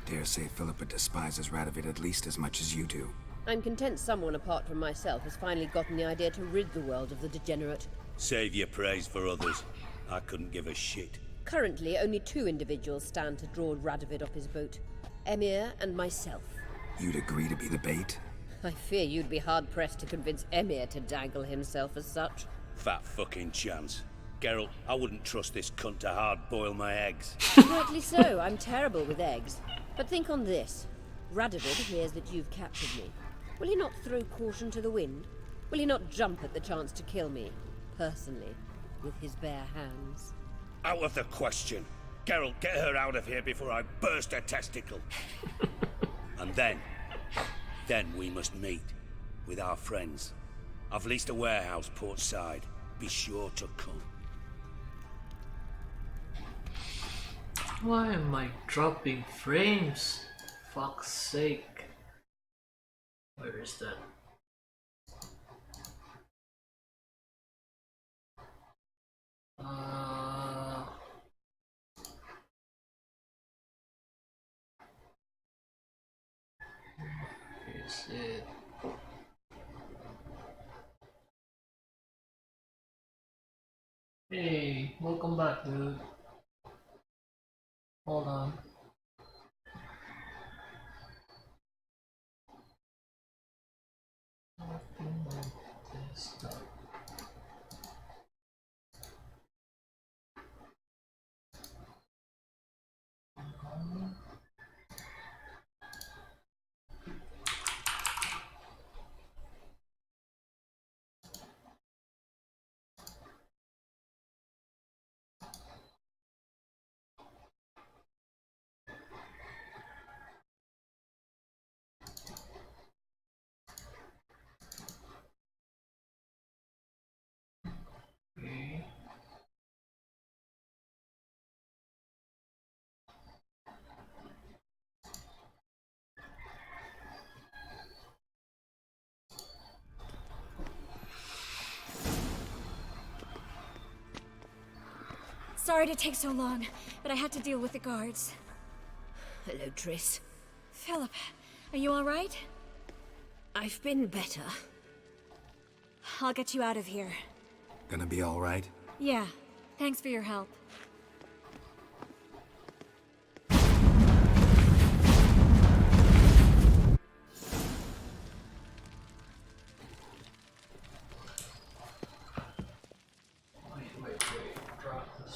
Dare say Philippa despises Radovid at least as much as you do. I'm content someone apart from myself has finally gotten the idea to rid the world of the degenerate. Save your praise for others. I couldn't give a shit. Currently, only 2 individuals stand to draw Radovid off his boat. Emir and myself. You'd agree to be the bait? I fear you'd be hard-pressed to convince Emir to dangle himself as such. Fat fucking chance. Geralt, I wouldn't trust this cunt to hard-boil my eggs. Rightly so, I'm terrible with eggs. But think on this. Radovid hears that you've captured me. Will he not throw caution to the wind? Will he not jump at the chance to kill me, personally, with his bare hands? Out of the question. Geralt, get her out of here before I burst her testicle. And then we must meet with our friends. I've leased a warehouse port side. Be sure to come. Why am I dropping frames? Fuck's sake. Where is that? Is it? Hey, welcome back, dude. Hold on. Okay. Sorry to take so long, but I had to deal with the guards. Hello, Triss. Philip, are you all right? I've been better. I'll get you out of here. Gonna be all right? Yeah, thanks for your help. Wait, drop this.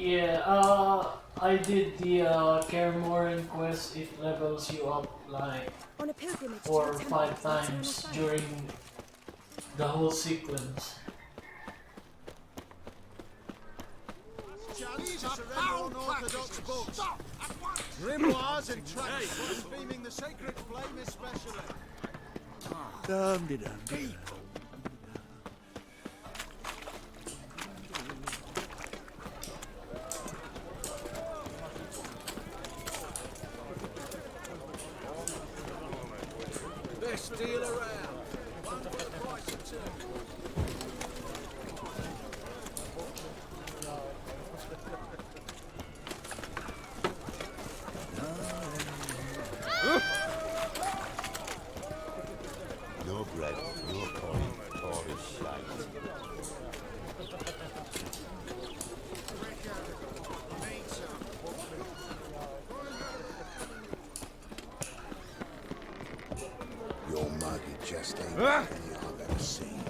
Yeah, I did the Kermoran quest. It levels you up like On a pilgrimage 4 to or the temple 5 of the Eternal times Fire. during the whole sequence. Unorthodox books. Grimoires and tracts blaspheming the sacred flame especially. Dum-de-dum. Best deal around. One for the price of two. No bread, no coin, all is shite. Your mug, it just ain't anything I've ever seen.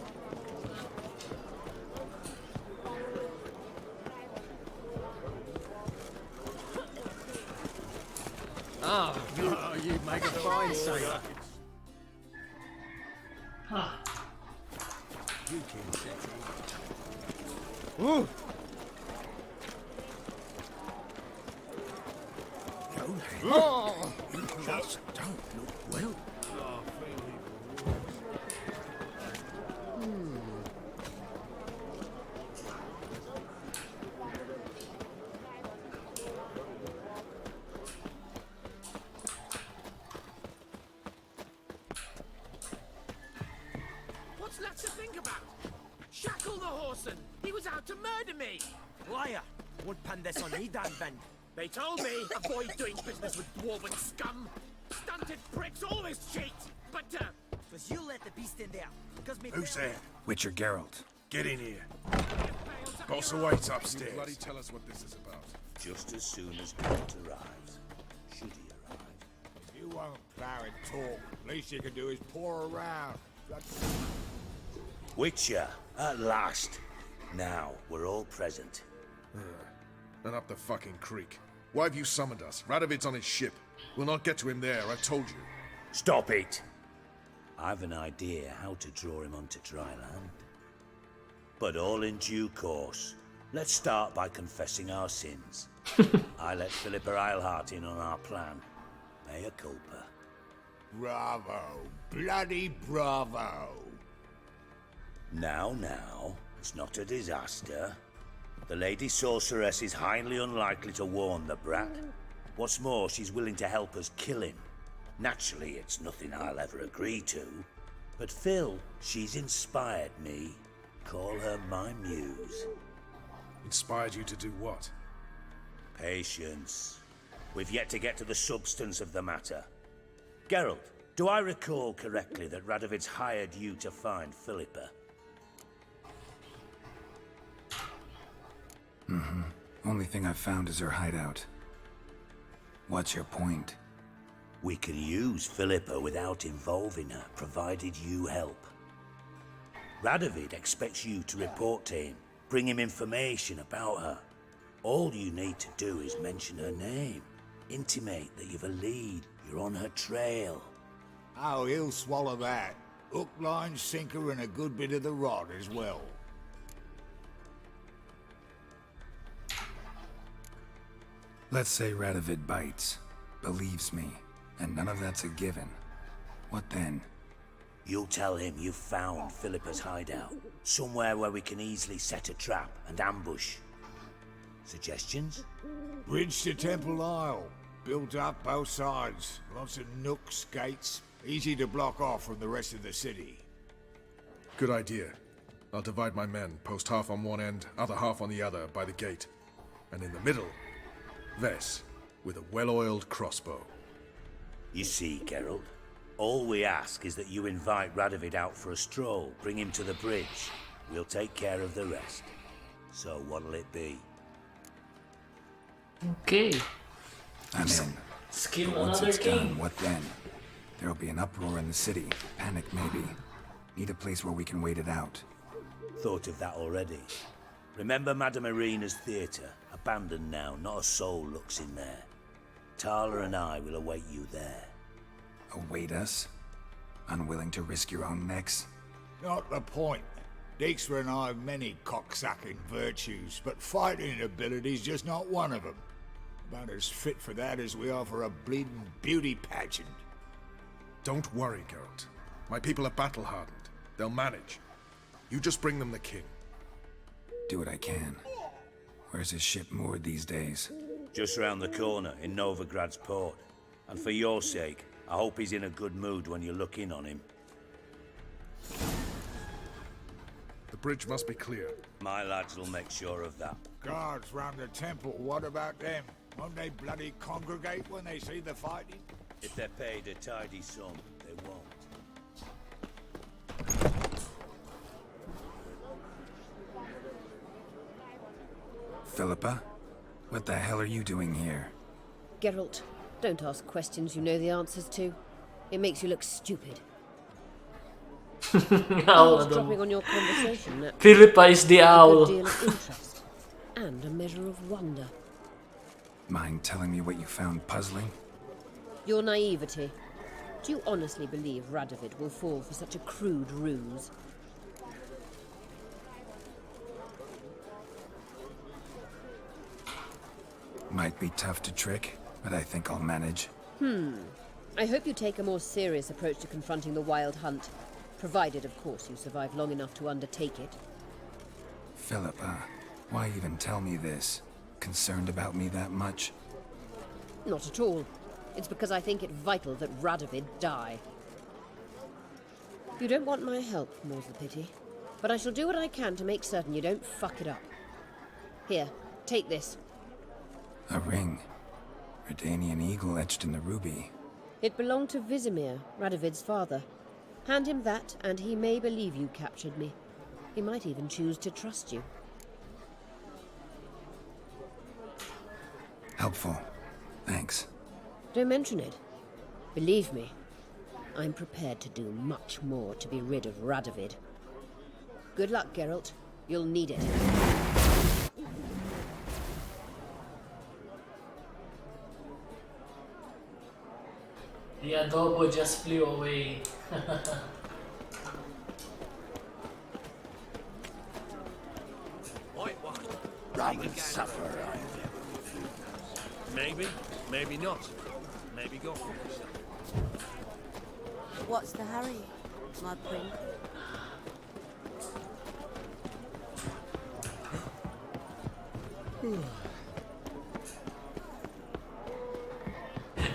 You make a fine sailor. Huh. You can set it. Ooh. Oh. Just don't look well. What's that to think about? Shackle the horseman! He was out to murder me! Liar! Would pan this on me, Dan Vend. They told me, avoid doing business with dwarven scum! Stunted pricks always cheat! But, Cause you let the beast in there. Cause me Who's there? Witcher Geralt. Get in here. Boss awaits upstairs. You bloody tell us what this is about. Just as soon as Geralt arrives. Should he arrive? If you won't plow and talk, least you can do is pour around. Witcher, at last. Now, we're all present. And up the fucking creek. Why have you summoned us? Radovid's on his ship. We'll not get to him there, I've told you. Stop it! I've an idea how to draw him onto dry land. But all in due course. Let's start by confessing our sins. I let Philippa Eilhart in on our plan. Mea culpa. Bravo. Bloody bravo. Now, it's not a disaster. The Lady Sorceress is highly unlikely to warn the brat. What's more, she's willing to help us kill him. Naturally, it's nothing I'll ever agree to. But Phil, she's inspired me. Call her my muse. Inspired you to do what? Patience. We've yet to get to the substance of the matter. Geralt, do I recall correctly that Radovid's hired you to find Philippa? Mm-hmm. Only thing I've found is her hideout. What's your point? We can use Philippa without involving her, provided you help. Radovid expects you to report to him, bring him information about her. All you need to do is mention her name, intimate that you've a lead, you're on her trail. Oh, he'll swallow that. Hook, line, sinker, and a good bit of the rod as well. Let's say Radovid bites, believes me, and none of that's a given. What then? You'll tell him you've found Philippa's hideout, somewhere where we can easily set a trap and ambush. Suggestions? Bridge to Temple Isle. Built up both sides. Lots of nooks, gates. Easy to block off from the rest of the city. Good idea. I'll divide my men, post half on one end, other half on the other, by the gate. And in the middle, Vess, with a well-oiled crossbow. You see, Geralt, all we ask is that you invite Radovid out for a stroll, bring him to the bridge. We'll take care of the rest. So what'll it be? Okay. I'm in. Skill But once another it's king. done, what then? There'll be an uproar in the city. Panic, maybe. Need a place where we can wait it out. Thought of that already. Remember Madame Irina's theatre? A abandoned now. Not a soul looks in there. Tala and I will await you there. Await us? Unwilling to risk your own necks? Not the point. Dijkstra and I have many cocksacking virtues, but fighting ability's just not one of them. About as fit for that as we are for a bleeding beauty pageant. Don't worry, Geralt. My people are battle-hardened. They'll manage. You just bring them the king. Do what I can. Where's his ship moored these days? Just round the corner, in Novigrad's port. And for your sake, I hope he's in a good mood when you look in on him. The bridge must be clear. My lads will make sure of that. Guards round the temple, what about them? Won't they bloody congregate when they see the fighting? If they're paid a tidy sum, they won't. Philippa? What the hell are you doing here? Geralt, don't ask questions you know the answers to. It makes you look stupid. Owl. Dropping on your conversation. That Philippa is the owl. A good deal of interest and a measure of wonder. Mind telling me what you found puzzling? Your naivety. Do you honestly believe Radovid will fall for such a crude ruse? Might be tough to trick, but I think I'll manage. I hope you take a more serious approach to confronting the Wild Hunt. Provided, of course, you survive long enough to undertake it. Philippa, why even tell me this? Concerned about me that much? Not at all. It's because I think it vital that Radovid die. You don't want my help, more's the pity. But I shall do what I can to make certain you don't fuck it up. Here, take this. A ring. Redanian eagle etched in the ruby. It belonged to Vizimir, Radovid's father. Hand him that, and he may believe you captured me. He might even choose to trust you. Helpful. Thanks. Don't mention it. Believe me, I'm prepared to do much more to be rid of Radovid. Good luck, Geralt. You'll need it. The adobo just flew away. Ramen supper, maybe, maybe not. Maybe go for yourself. What's the hurry, my prince?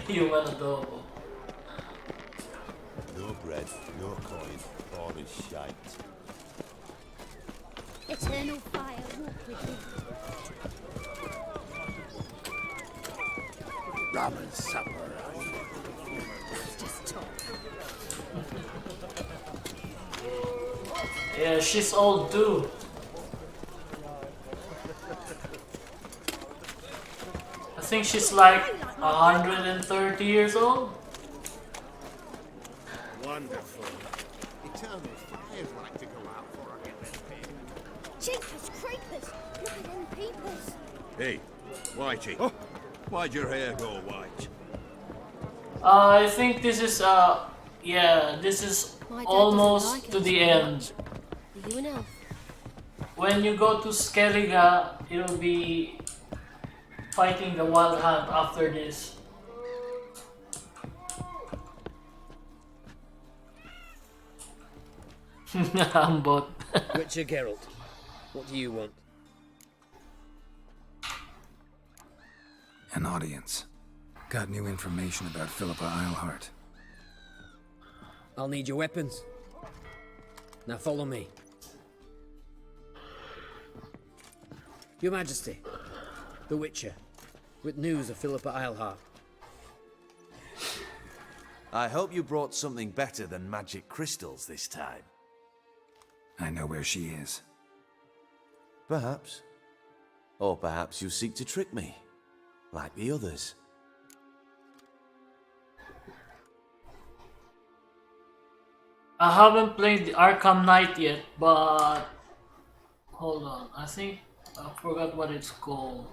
Human adobo. No bread, no coin, all is shite. Eternal fire walk with me. Ramen supper, Just talk. Yeah, she's old too. I think she's like 130 years old. Wonderful. Eternal fires like to go out for I get them paid. Jeepers creepers! Look at them peepers! Hey, Whitey. Oh, why'd your hair go white? I think this is yeah, this is My dad almost doesn't like to us the very end. much. Are you an elf? When you go to Skellige, it'll be fighting the Wild Hunt after this. I'm both. Witcher Geralt, what do you want? An audience. Got new information about Philippa Eilhart. I'll need your weapons. Now follow me. Your Majesty, the Witcher, with news of Philippa Eilhart. I hope you brought something better than magic crystals this time. I know where she is. Perhaps. Or perhaps you seek to trick me, like the others. I haven't played the Arkham Knight yet, but hold on, I think I forgot what it's called.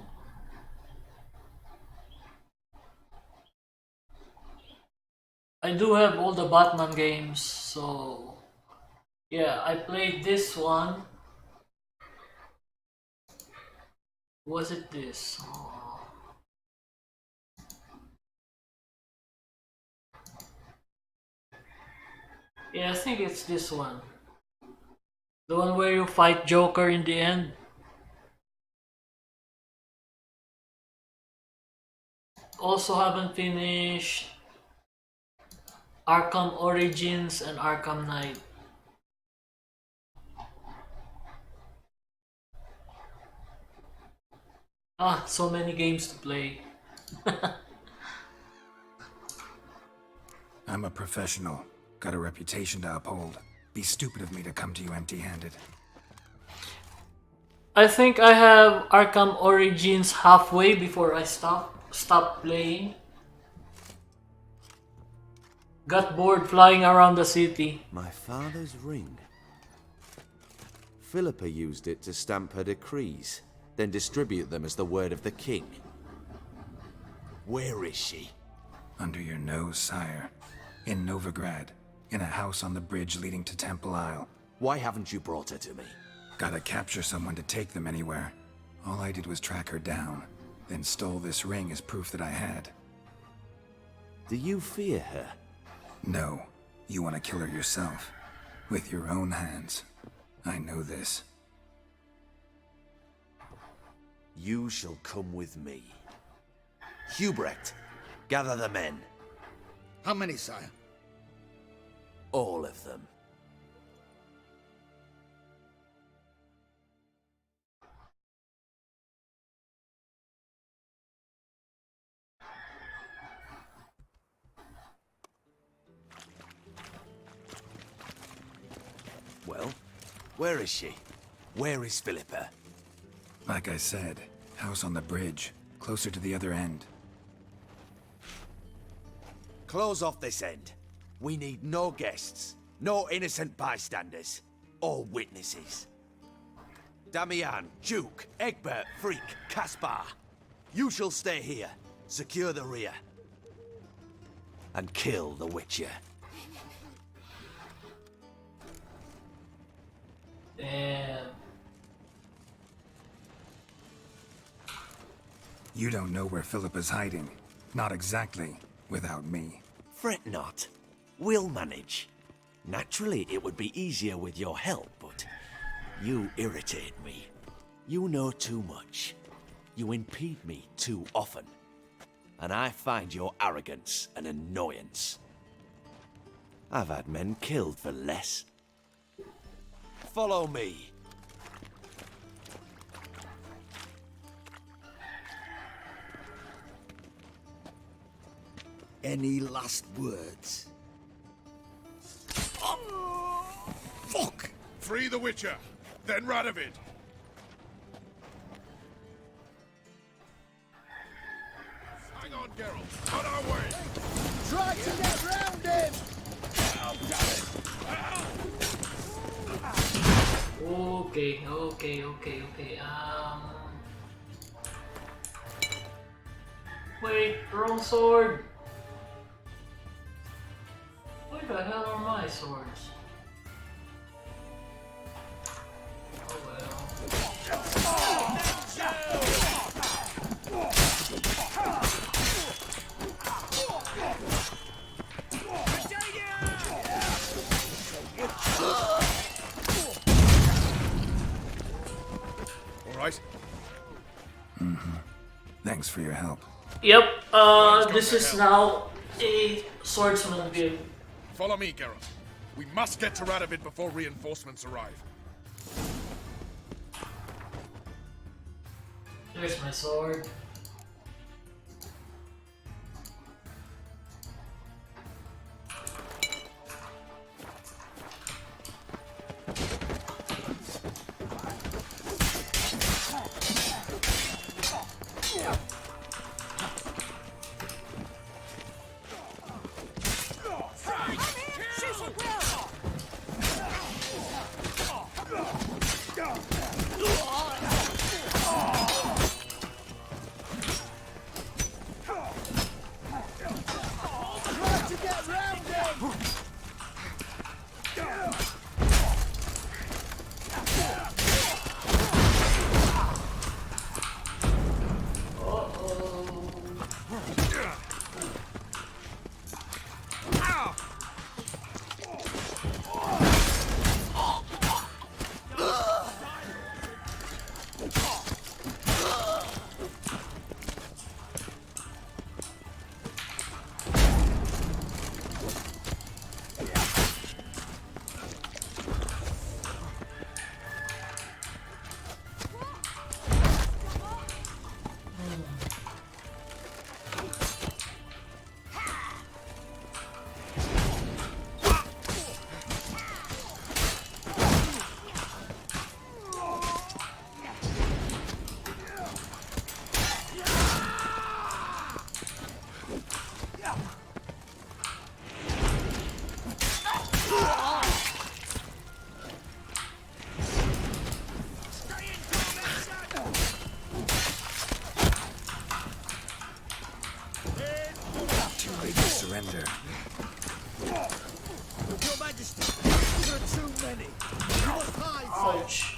I do have all the Batman games, so yeah, I played this one. Was it this? Oh. Yeah, I think it's this one. The one where you fight Joker in the end. Also haven't finished Arkham Origins and Arkham Knight. Ah, so many games to play. I'm a professional. Got a reputation to uphold. Be stupid of me to come to you empty-handed. I think I have Arkham Origins halfway before I stop playing. Got bored flying around the city. My father's ring. Philippa used it to stamp her decrees, then distribute them as the word of the king. Where is she? Under your nose, sire. In Novigrad. In a house on the bridge leading to Temple Isle. Why haven't you brought her to me? Gotta capture someone to take them anywhere. All I did was track her down, then stole this ring as proof that I had. Do you fear her? No. You want to kill her yourself. With your own hands. I know this. You shall come with me. Hubrecht, gather the men. How many, sire? All of them. Well, where is she? Where is Philippa? Like I said, house on the bridge, closer to the other end. Close off this end. We need no guests, no innocent bystanders, or witnesses. Damian, Duke, Egbert, Freak, Caspar. You shall stay here, secure the rear, and kill the Witcher. Damn. You don't know where Philippa's hiding. Not exactly, without me. Fret not. We'll manage. Naturally, it would be easier with your help, but you irritate me. You know too much. You impede me too often. And I find your arrogance an annoyance. I've had men killed for less. Follow me. Any last words? Fuck! Free the Witcher, then Radovid. Hang on, Geralt. On our way. Try to get round him! Okay. Wait, wrong sword. Where the hell are my swords? Oh All right. Thanks for your help. Yep, this is now a swordsman build. Follow me, Geralt. We must get to Radovid before reinforcements arrive. There's my sword. Ouch.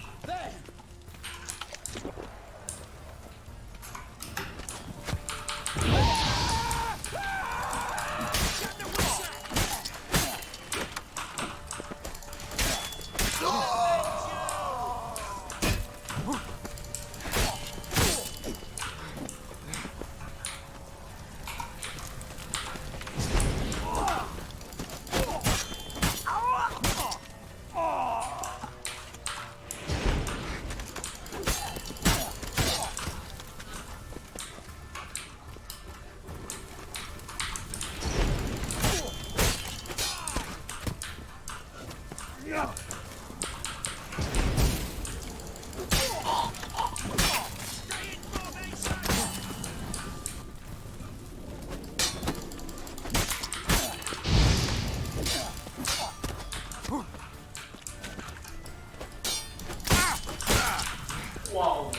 Wow.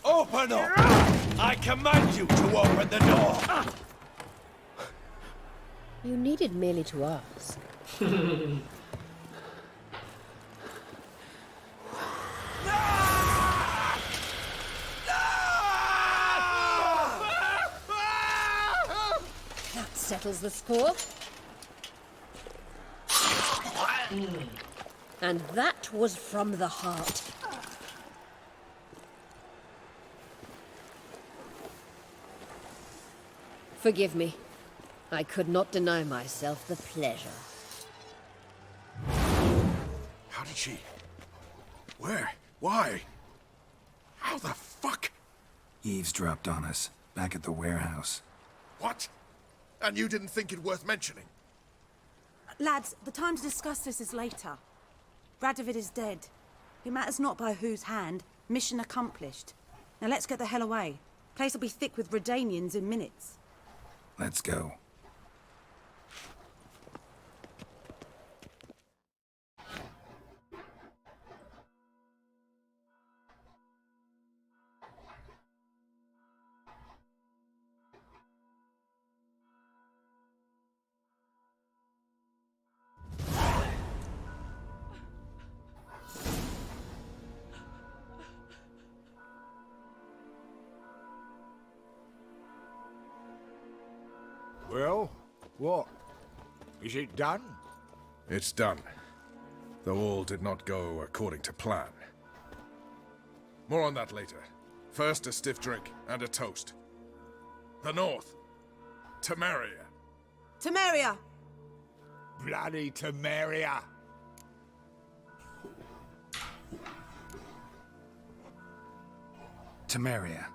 Open up! I command you to open the door! You needed merely to ask. That settles the score. And that was from the heart. Forgive me. I could not deny myself the pleasure. How did she... Where? Why? How the fuck? Eavesdropped on us, back at the warehouse. What? And you didn't think it worth mentioning? Lads, the time to discuss this is later. Radovid is dead. It matters not by whose hand. Mission accomplished. Now let's get the hell away. Place will be thick with Redanians in minutes. Let's go. Well, what? Is it done? It's done. Though all did not go according to plan. More on that later. First, a stiff drink and a toast. The North. Temeria. Temeria! Bloody Temeria! Temeria.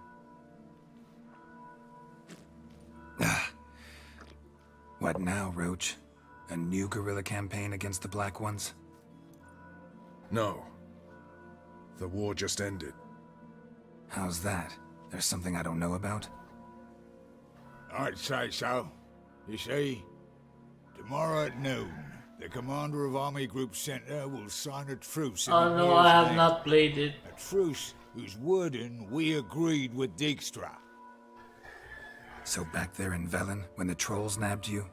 What now, Roach? A new guerrilla campaign against the Black Ones? No. The war just ended. How's that? There's something I don't know about? I'd say so. You see, tomorrow at noon, the commander of Army Group Center will sign a truce in Oh the no, nearest I have name. not played it. A truce whose wording we agreed with Dijkstra. So back there in Velen, when the trolls nabbed you?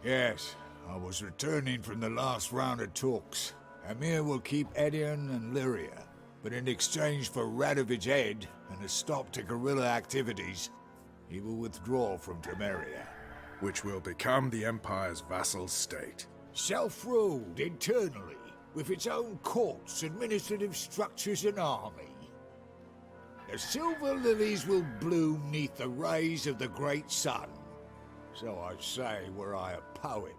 Yes, I was returning from the last round of talks. Amir will keep Edion and Lyria, but in exchange for Radovid's head and a stop to guerrilla activities, he will withdraw from Temeria. Which will become the Empire's vassal state. Self-ruled internally, with its own courts, administrative structures and army. The silver lilies will bloom neath the rays of the great sun. So I say were I a poet.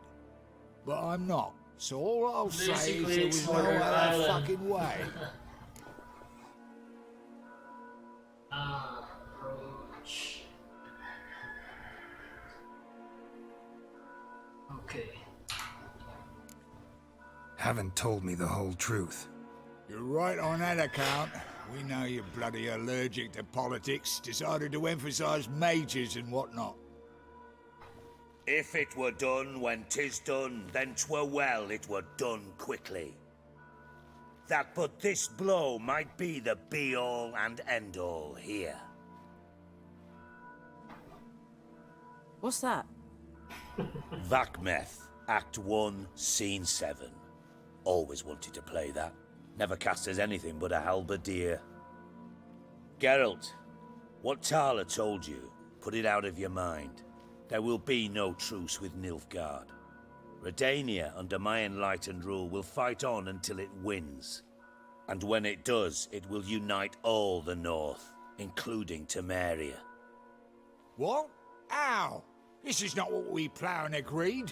But I'm not, so all I'll say is Basically, there it's was no Northern other Ireland. fucking way. Roach. Okay. Haven't told me the whole truth. You're right on that account. We know you're bloody allergic to politics, decided to emphasise majors and whatnot. If it were done when 'tis done, then 'twere well it were done quickly. That but this blow might be the be-all and end-all here. What's that? Vakmeth, Act 1, Scene 7. Always wanted to play that. Never cast as anything but a halberdier. Geralt, what Tala told you, put it out of your mind. There will be no truce with Nilfgaard. Redania, under my enlightened rule, will fight on until it wins. And when it does, it will unite all the North, including Temeria. What? How? This is not what we Plough agreed.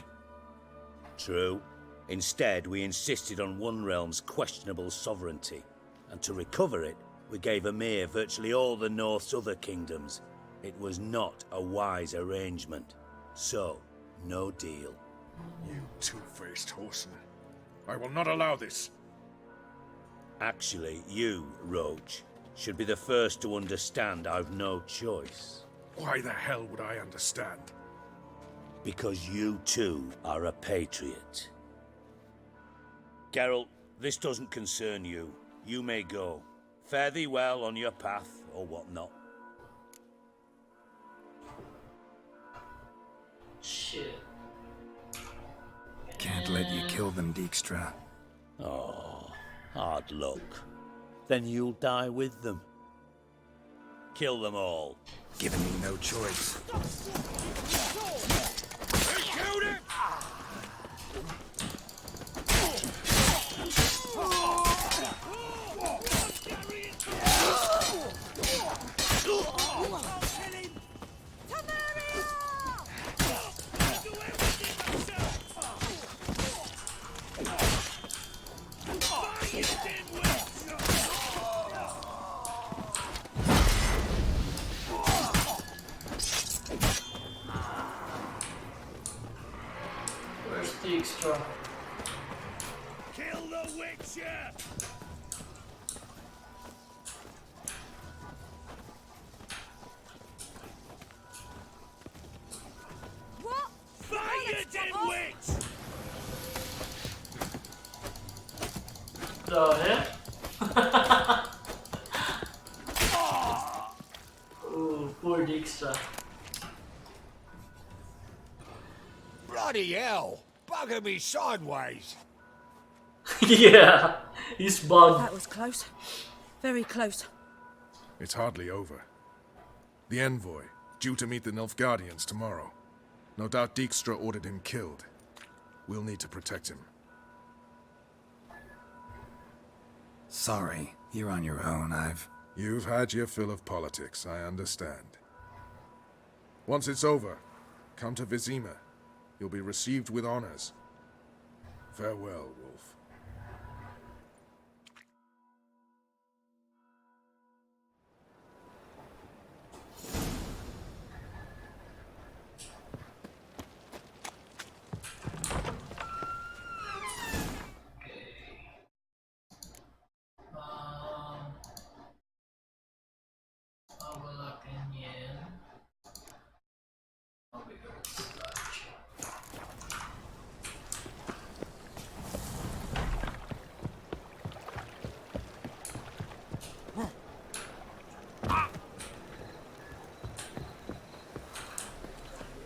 True. Instead, we insisted on one realm's questionable sovereignty, and to recover it, we gave Emir virtually all the North's other kingdoms. It was not a wise arrangement. So, no deal. You two-faced whoreson. I will not allow this. Actually, you, Roach, should be the first to understand I've no choice. Why the hell would I understand? Because you too are a patriot. Geralt, this doesn't concern you. You may go. Fare thee well on your path, or whatnot. Shit. Can't let you kill them, Dijkstra. Oh, hard luck. Then you'll die with them. Kill them all. Giving me no choice. Where's the extra? Kill the Witcher! What? Fire, dimwit! The hell? Oh, poor Dijkstra. Bloody hell! Bugger me sideways! Yeah, he's bugged. That was close. Very close. It's hardly over. The envoy, due to meet the Nilfgaardians tomorrow. No doubt Dijkstra ordered him killed. We'll need to protect him. Sorry, you're on your own. You've had your fill of politics, I understand. Once it's over, come to Vizima. You'll be received with honors. Farewell, Wolf.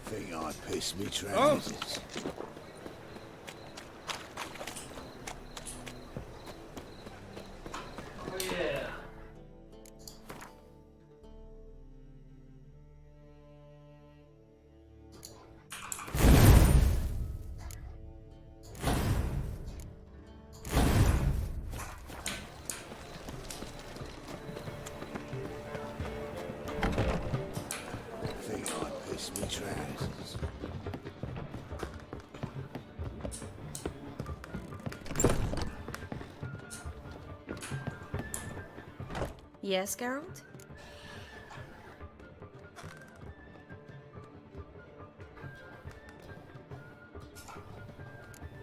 Think I pissed me trousers. Oh yeah. Think I pissed me trousers. Yes, Geralt?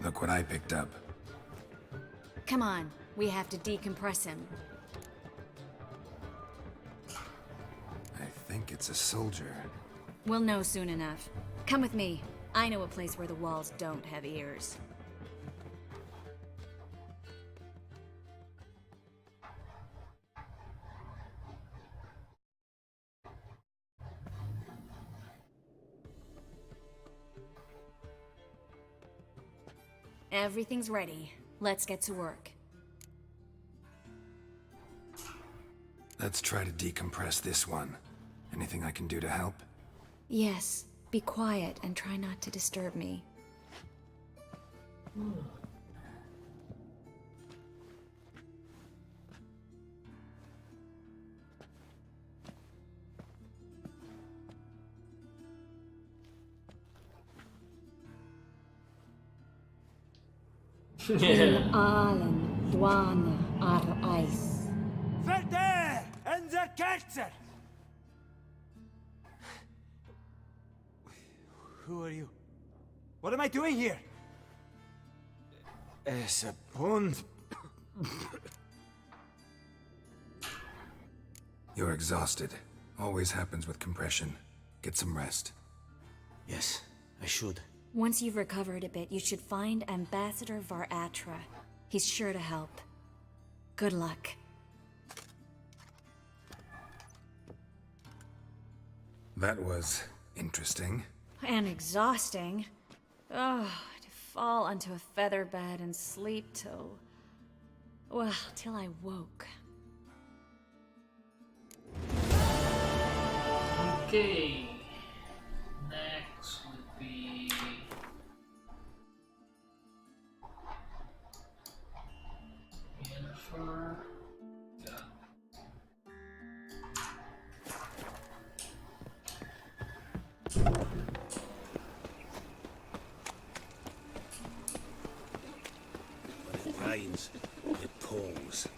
Look what I picked up. Come on, we have to decompress him. That's a soldier. We'll know soon enough. Come with me. I know a place where the walls don't have ears. Everything's ready. Let's get to work. Let's try to decompress this one. Anything I can do to help? Yes, be quiet and try not to disturb me. Allen, Duana, ar Eis. Verder! En der Kerzer! Who are you? What am I doing here? Es a pond. You're exhausted. Always happens with compression. Get some rest. Yes, I should. Once you've recovered a bit, you should find Ambassador Varatra. He's sure to help. Good luck. That was interesting. And exhausting. Oh, to fall onto a feather bed and sleep till... well, till I woke. Okay. Next would be... Jennifer. Yeah. When it rains, it pours.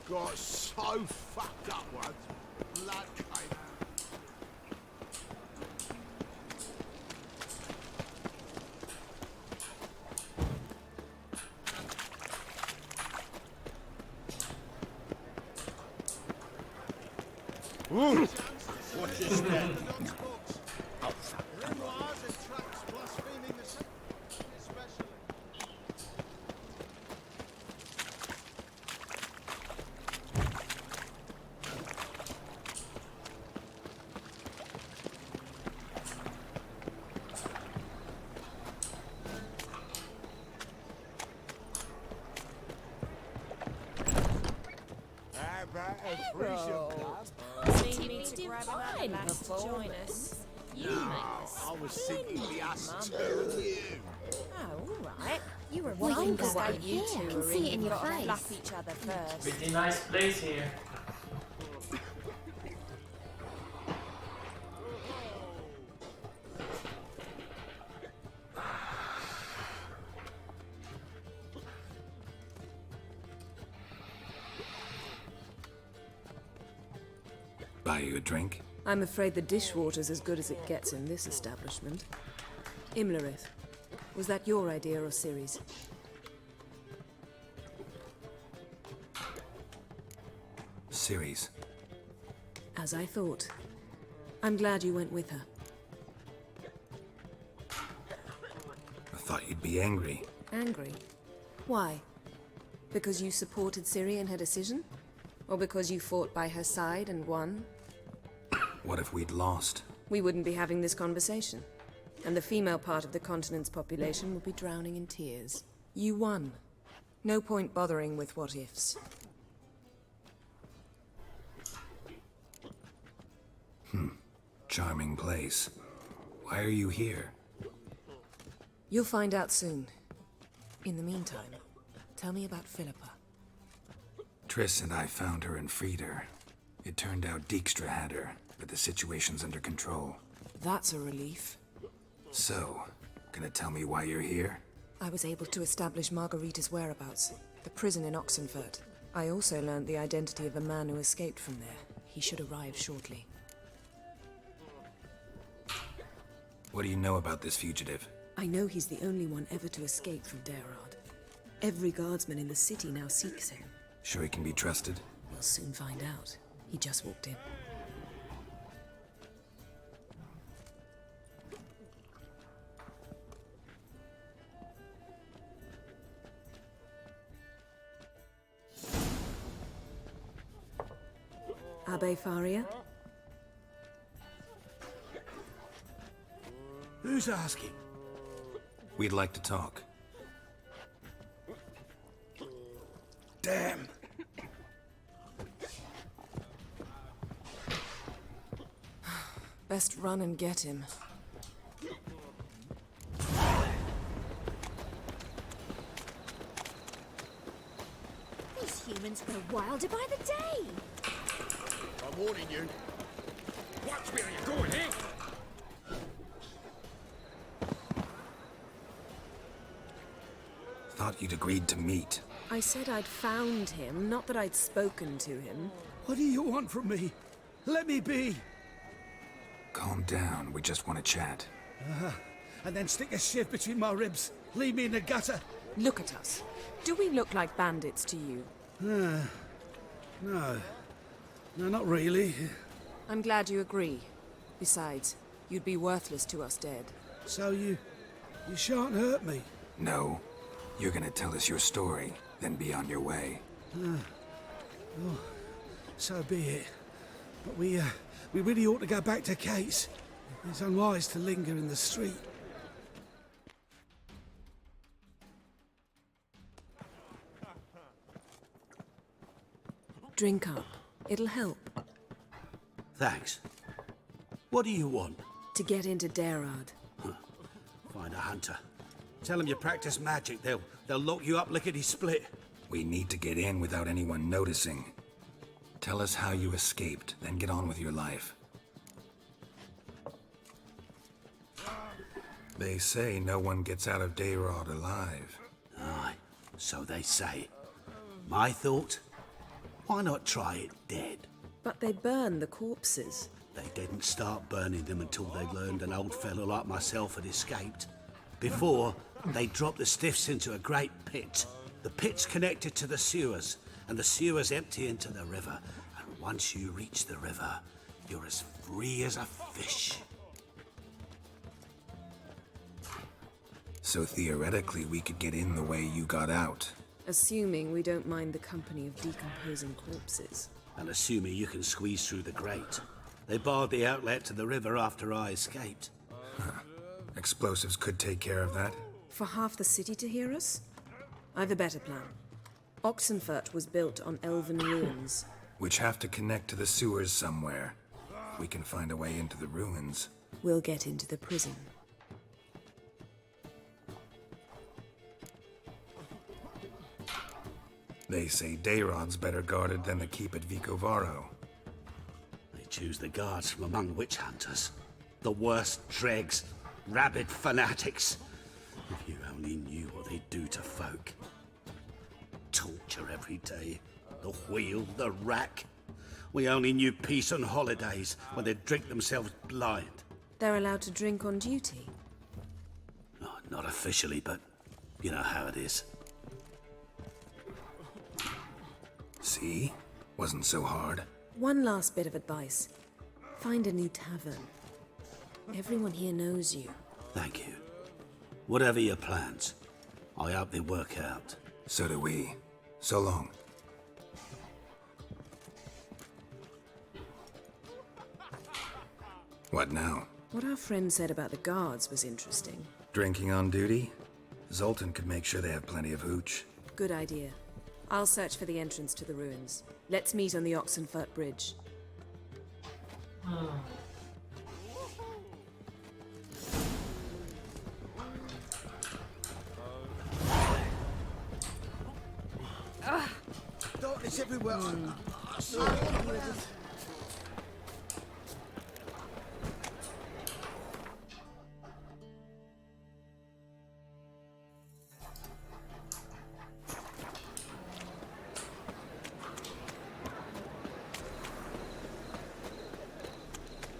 Got so fucked up once. Blood came out. Ooh. Watch your step. Oh, fuck. Grimoires and tracks blaspheming the saint, especially. How about a threesome club? You need to grab another lass to join us. You No, make I was thinking the us two and you. Oh, alright. You were Well, you right can the go way out you here. I two can are see it in You've your got to face. fluff each other first. Pretty nice place here. Buy you a drink? I'm afraid the dishwater's as good as it gets in this establishment. Imlerith, was that your idea or Ciri's? Ciri's. As I thought. I'm glad you went with her. I thought you'd be angry. Angry? Why? Because you supported Ciri in her decision? Or because you fought by her side and won? What if we'd lost? We wouldn't be having this conversation. And the female part of the continent's population would be drowning in tears. You won. No point bothering with what-ifs. Charming place. Why are you here? You'll find out soon. In the meantime, tell me about Philippa. Triss and I found her and freed her. It turned out Dijkstra had her, but the situation's under control. That's a relief. So, gonna tell me why you're here? I was able to establish Margarita's whereabouts, the prison in Oxenfurt. I also learned the identity of a man who escaped from there. He should arrive shortly. What do you know about this fugitive? I know he's the only one ever to escape from Daerard. Every guardsman in the city now seeks him. Sure he can be trusted? We'll soon find out. He just walked in. Abbe Faria? Who's asking? We'd like to talk. Damn. Best run and get him. These humans grow wilder by the day. I'm warning you. Watch where you're going, eh? Thought you'd agreed to meet. I said I'd found him, not that I'd spoken to him. What do you want from me? Let me be. Calm down, we just want to chat. And then stick a shiv between my ribs. Leave me in the gutter. Look at us. Do we look like bandits to you? No. No, not really. I'm glad you agree. Besides, you'd be worthless to us dead. So you shan't hurt me? No. You're gonna tell us your story, then be on your way. Oh, so be it. But we really ought to go back to Kate's. It's unwise to linger in the street. Drink up. It'll help. Thanks. What do you want? To get into Darad. Find a hunter. Tell them you practice magic. They'll lock you up lickety-split. We need to get in without anyone noticing. Tell us how you escaped, then get on with your life. They say no one gets out of Dayrod alive. Aye, so they say. My thought? Why not try it dead? But they burn the corpses. They didn't start burning them until they learned an old fellow like myself had escaped. Before, they dropped the stiffs into a great pit. The pit's connected to the sewers, and the sewers empty into the river. And once you reach the river, you're as free as a fish. So theoretically, we could get in the way you got out. Assuming we don't mind the company of decomposing corpses. And assuming you can squeeze through the grate. They barred the outlet to the river after I escaped. Explosives could take care of that. For half the city to hear us? I've a better plan. Oxenfurt was built on elven ruins. Which have to connect to the sewers somewhere. If we can find a way into the ruins. We'll get into the prison. They say Dayrod's better guarded than the keep at Vicovaro. They choose the guards from among witch hunters. The worst dregs, rabid fanatics. If you only knew what they do to folk. Torture every day. The wheel, the rack. We only knew peace on holidays when they'd drink themselves blind. They're allowed to drink on duty? Oh, not officially, but you know how it is. See? Wasn't so hard. One last bit of advice. Find a new tavern. Everyone here knows you. Thank you. Whatever your plans, I hope they work out. So do we. So long. What now? What our friend said about the guards was interesting. Drinking on duty? Zoltan could make sure they have plenty of hooch. Good idea. I'll search for the entrance to the ruins. Let's meet on the Oxenfurt Bridge. Darkness everywhere.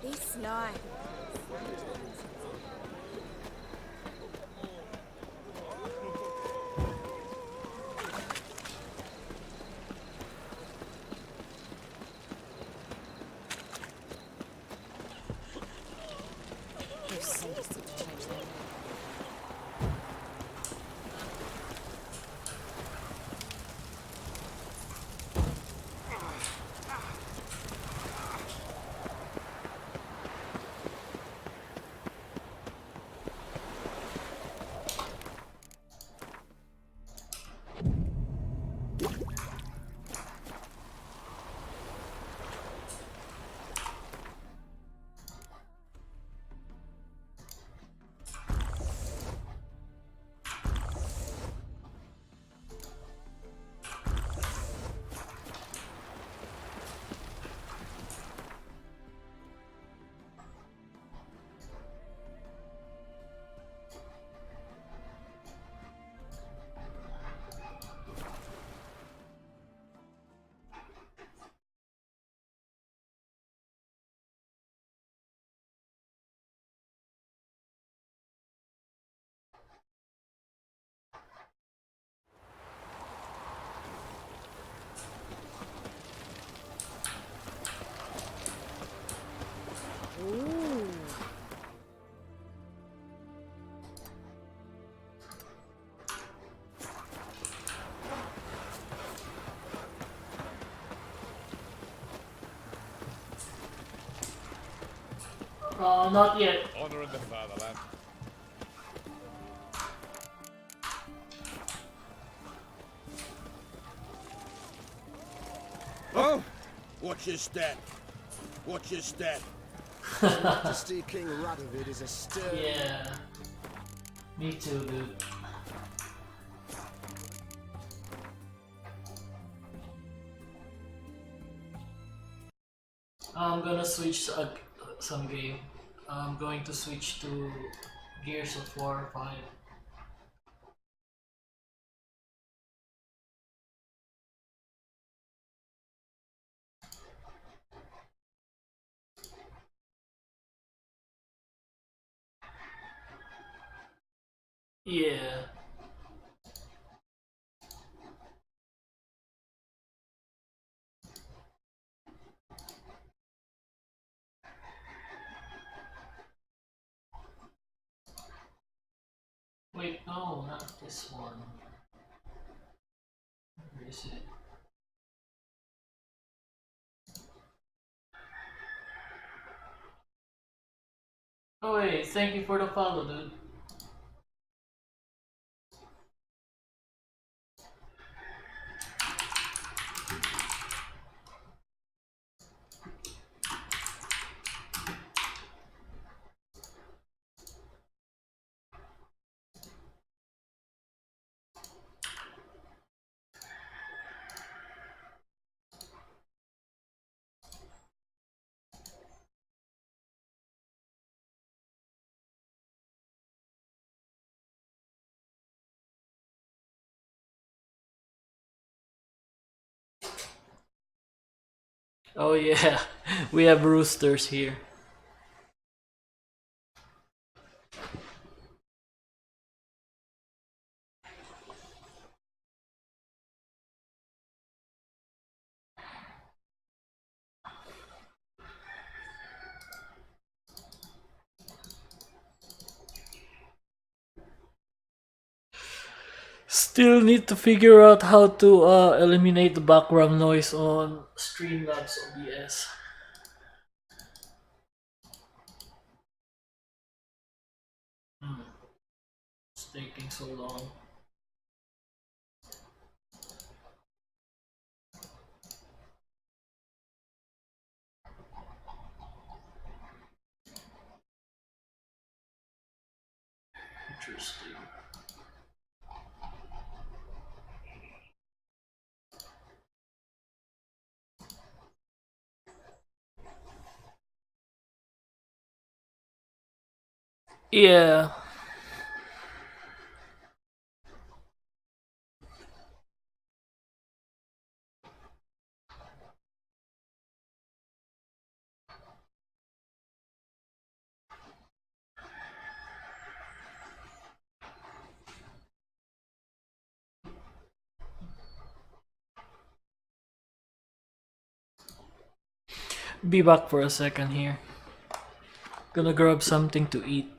Be sly. Not yet. Honor in the fatherland. Oh, watch your step. Watch your step. His Majesty King Radovid is a stern... Yeah. Me too, dude. I'm gonna switch some game. I'm going to switch to Gears of War 5. Yeah. Wait, no, not this one. Where is it? Oh wait, thank you for the follow, dude. Oh yeah, we have roosters here. Still need to figure out how to eliminate the background noise on Streamlabs OBS. It's taking so long. Interesting. Yeah. Be back for a second here. Gonna grab something to eat.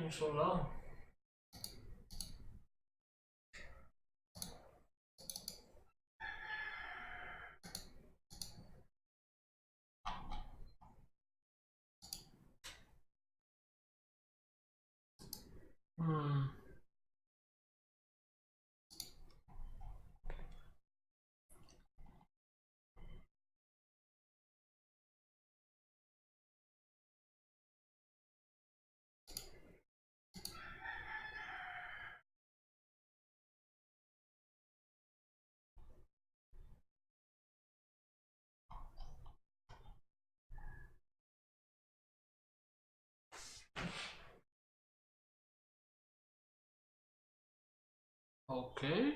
taking so long? Okay.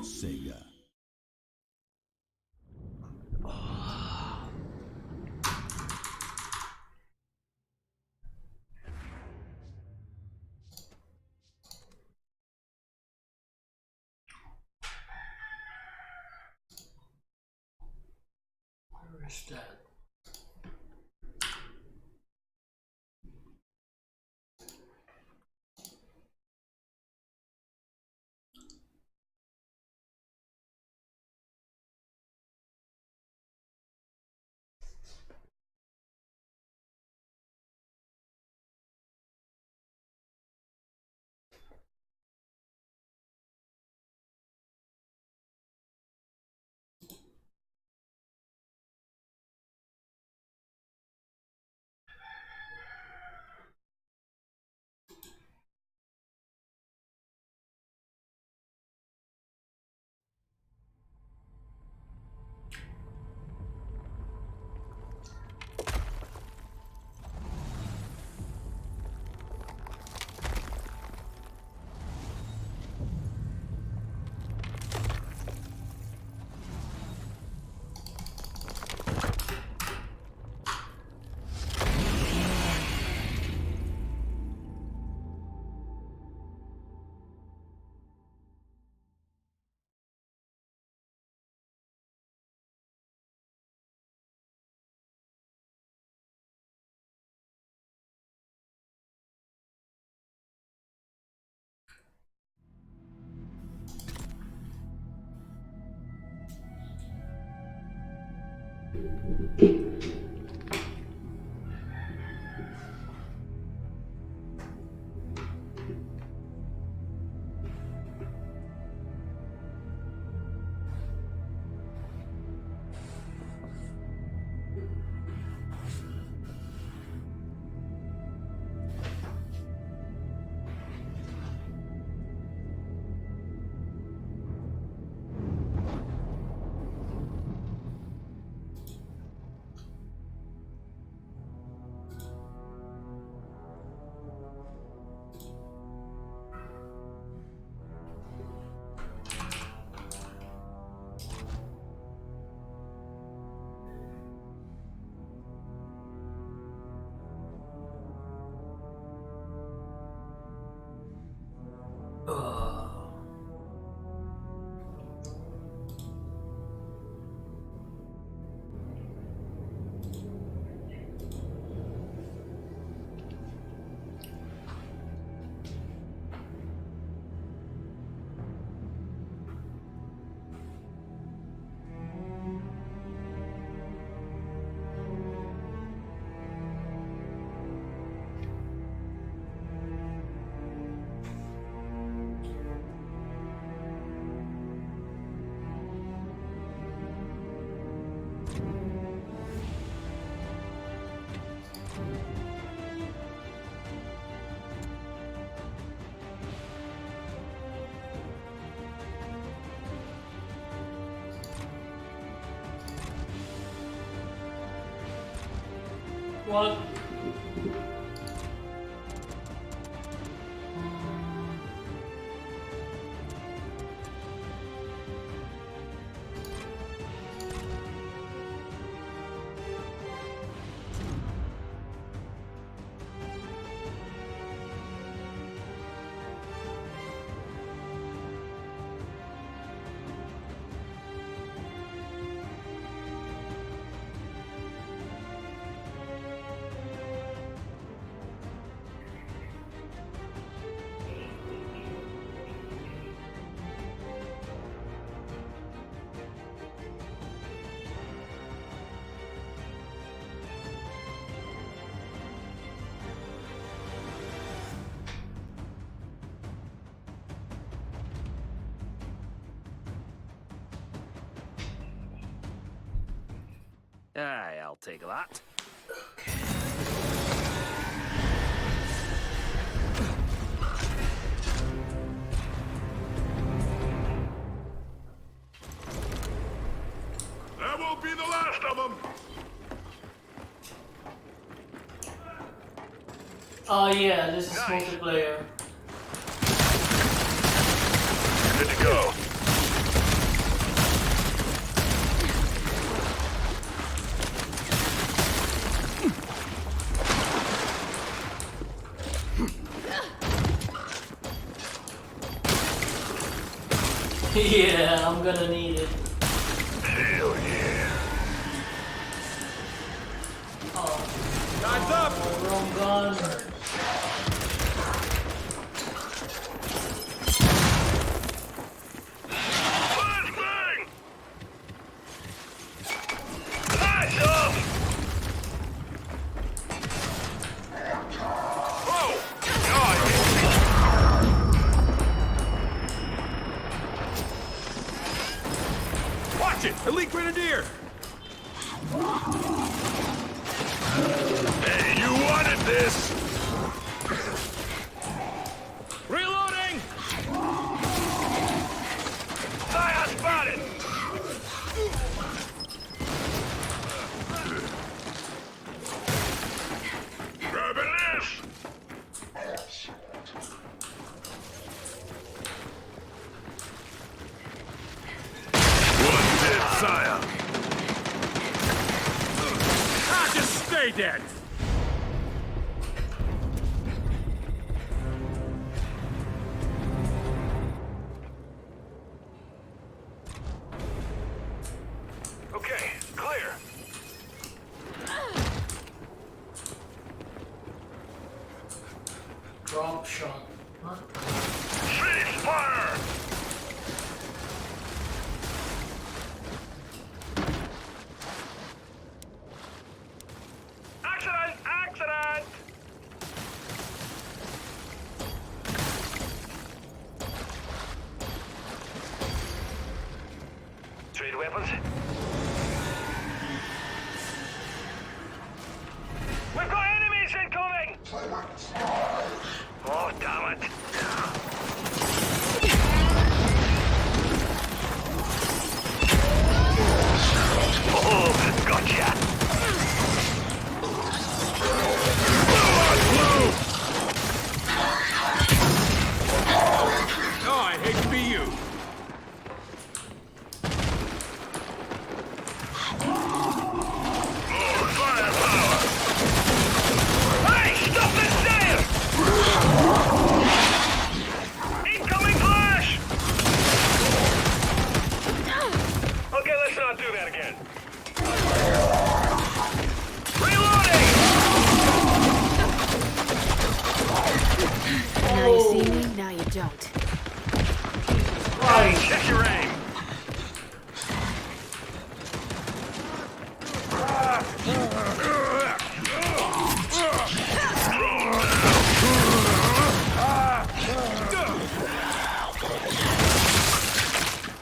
Sega. Where is that? What? Aye, I'll take that. That won't be the last of them! Oh yeah, this is multiplayer. Good to go. Yeah, I'm gonna need it. Hell yeah. Oh. Time's up! Wrong gun. Flashbang! Flash up! Oh! God! Watch it! Elite Grenadier! Hey, you wanted this! Reloading! Fire spotted! Grabbing this! One dead sire. Ah, just stay dead! Okay, clear. Drop shot. Huh? Cease fire! Accident! Accident! Trade weapons? We've got enemies incoming! Oh, damn it. Oh, gotcha! Oh, I hate to be you. More firepower! Hey, stop this there! Incoming flash! Okay, let's not do that again. Reloading! Now you see me, now you don't. Hey, check your aim.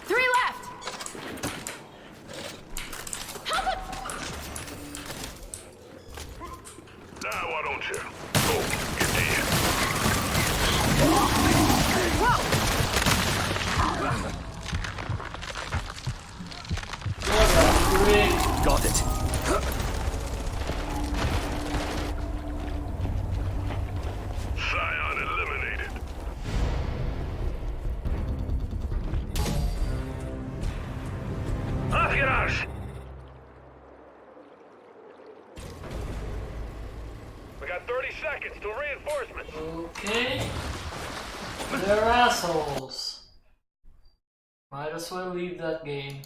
Three left! Now why don't you? Oh, get in. Got it. Scion eliminated. Off your arse! We got 30 seconds to reinforcements. Okay. They're assholes. Might as well leave that game.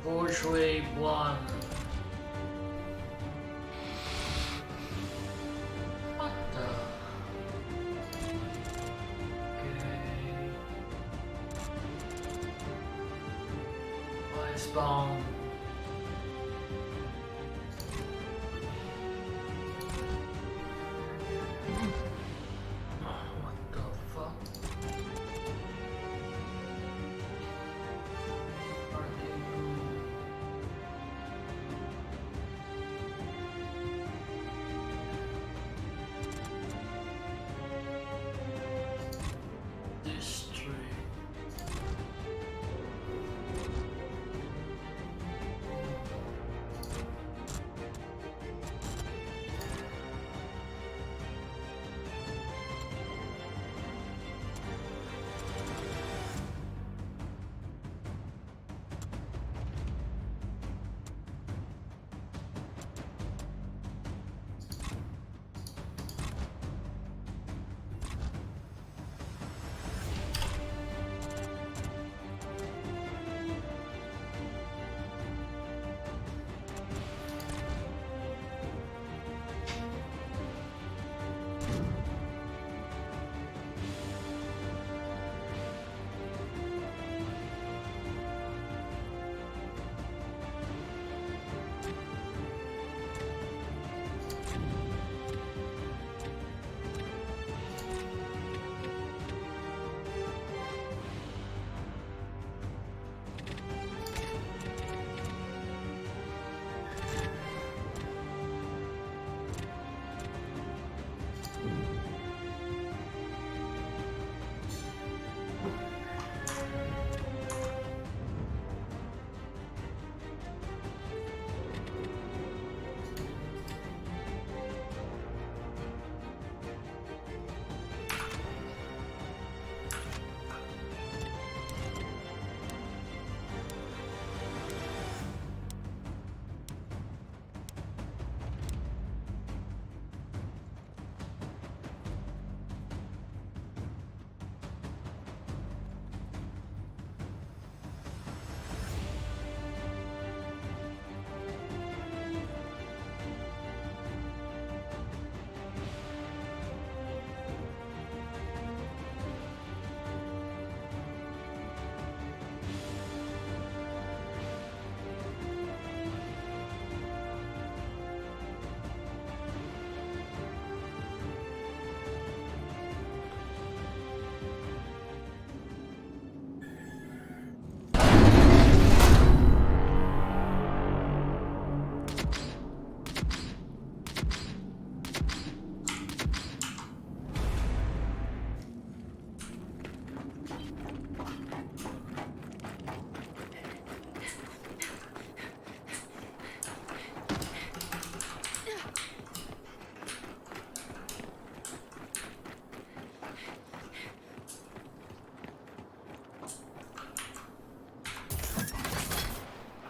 Forge Wave 1. What the? Okay. Icebound. What the fuck?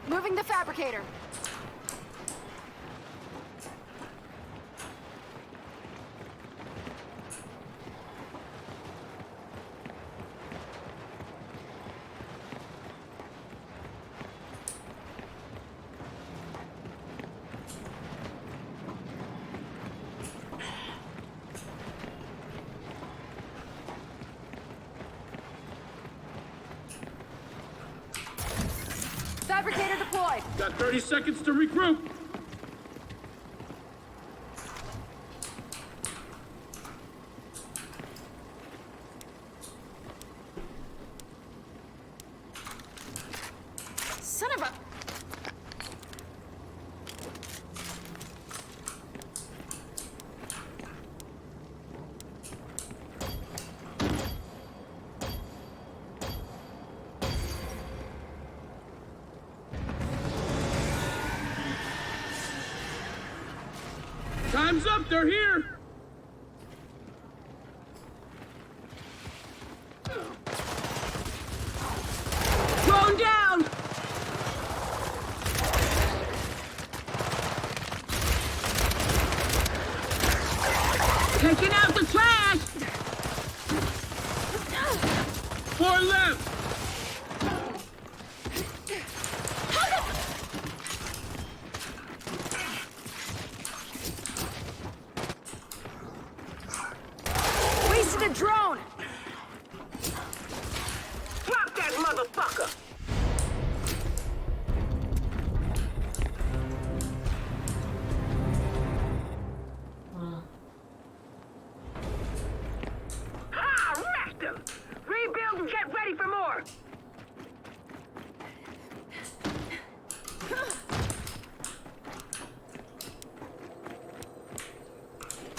Moving the fabricator. Fabricator deployed. Got 30 seconds to regroup. Son of a... Time's up, they're here! Drone down! Taking out the trash! 4 left! Wasted a drone! Drop that motherfucker! Arrest him! Rebuild and get ready for more!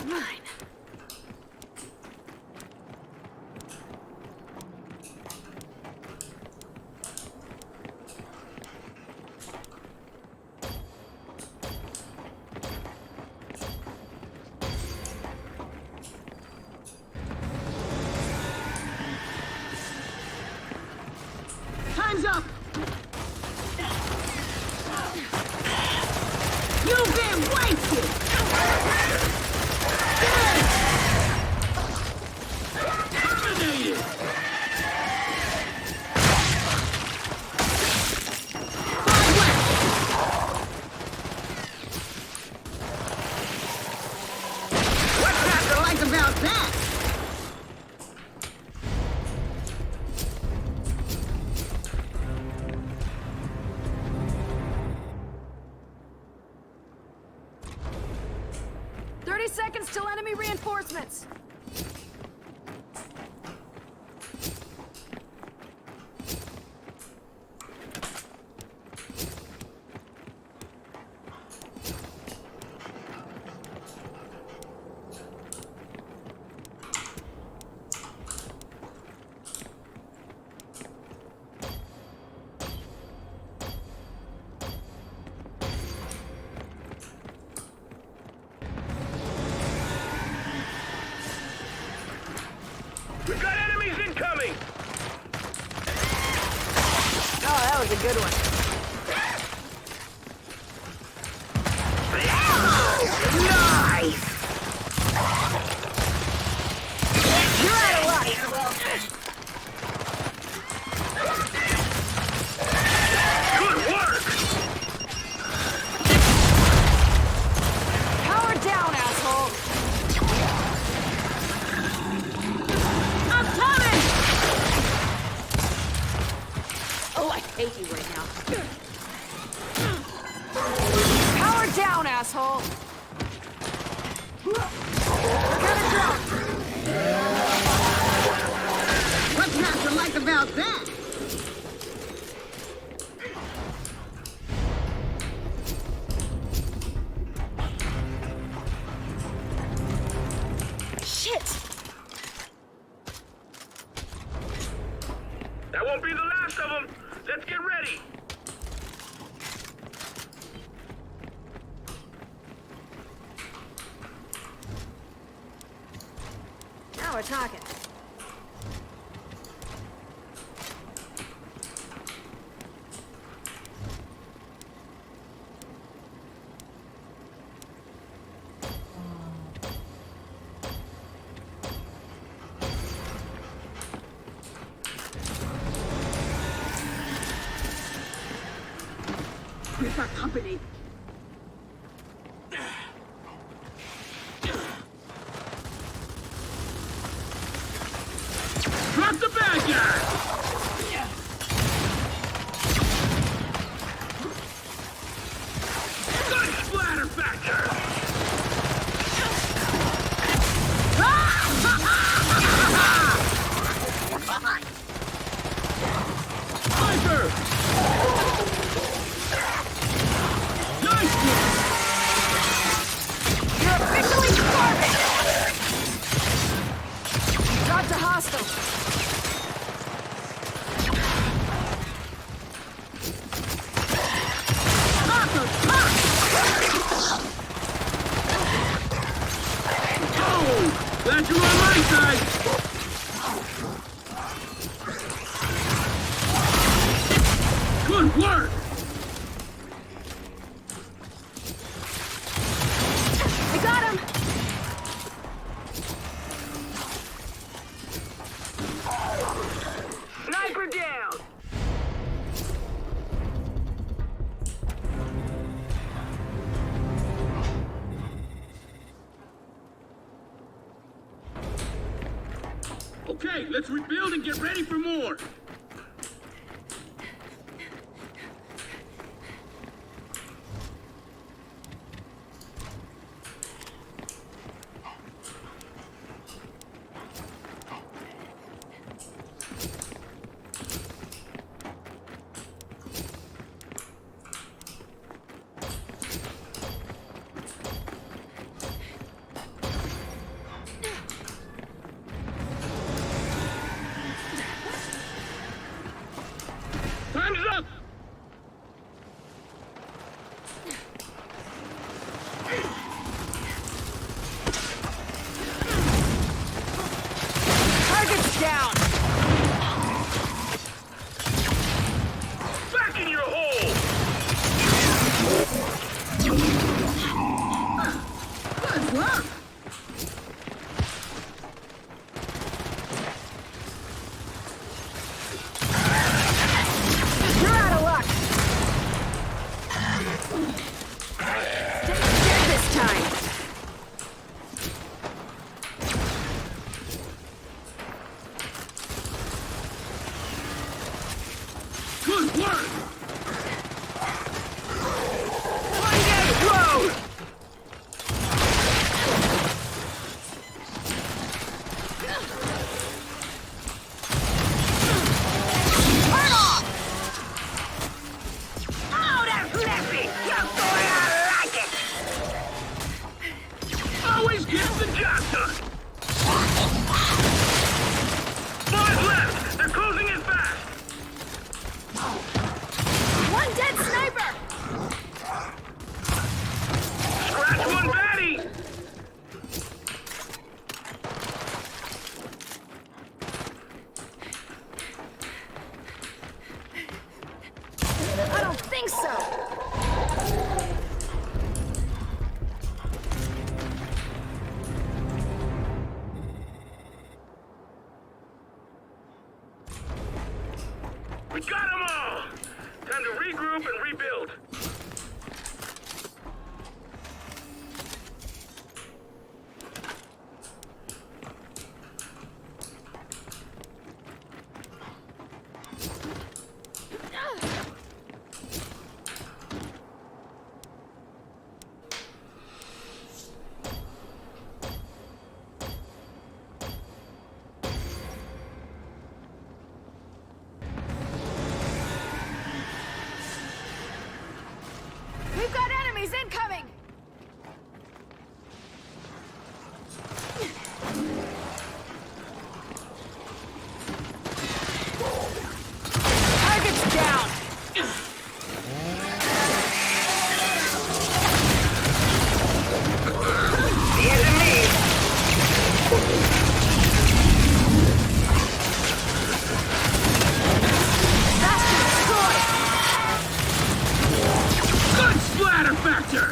Mine. Time's up! You've been wasted! Terminated! What's not to like about that? Seconds till enemy reinforcements. We've got enemies incoming! Oh, that was a good one. Nice! You're out of luck. Good work! Power down, asshole. I'm coming! Oh, I hate you right now. Power down, asshole. Got a drone. What's not to like about that? Shit. That won't be the last of them! Let's get ready! Now we're talking. We've got company. Drop the bad guy! Good splatter factor! Sniper! Nice one! You're officially garbage! Got to hostile. Oh! Glad you're on my side! Good work! I got him! Let's rebuild and get ready for more! Time's up! Target's down! Back in your hole! Good work! You're out of luck! Stay dead this time! Good work! One dead blow! Turn off! Oh, that's messy! Just the way I like it! Always gets the job done! 5 left! They're closing in fast! One dead sniper! Scratch one baddie! I don't think so! We got them all! Time to regroup and rebuild. We've got enemies incoming! Target's down! The enemy! That's destroyed! Good splatter factor!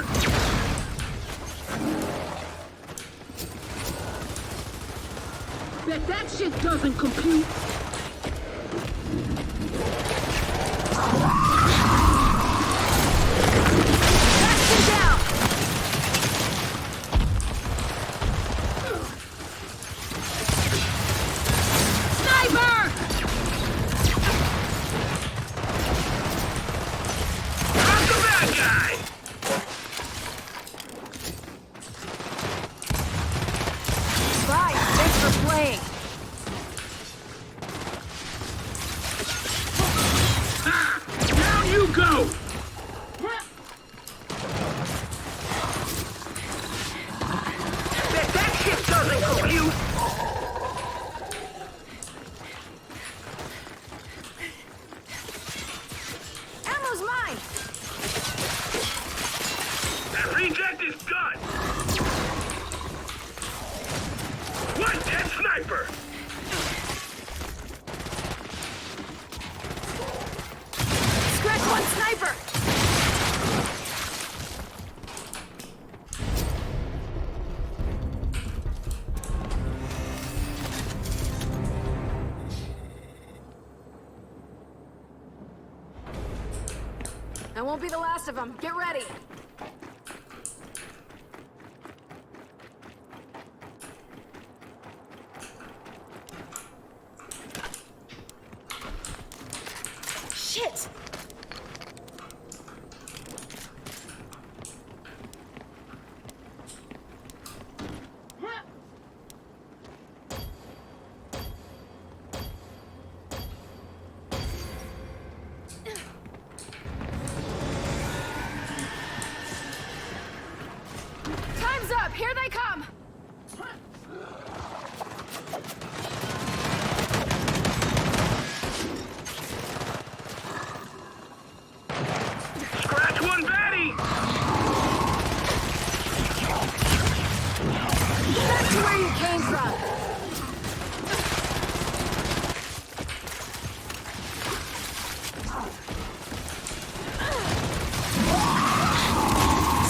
Bet that shit doesn't compute! Bastion down! Sniper! I'm the bad guy! Bye, thanks for playing. Ha! Down you go! Bet that shit doesn't compute! Ammo's mine! That reject is done! One dead sniper! Scratch one sniper! That won't be the last of them. Get ready! Shit! Time's up! Here they come! Scratch one, Betty! Back to where you came from!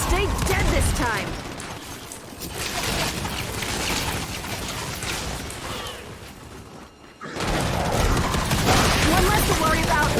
Stay dead this time! One less to worry about.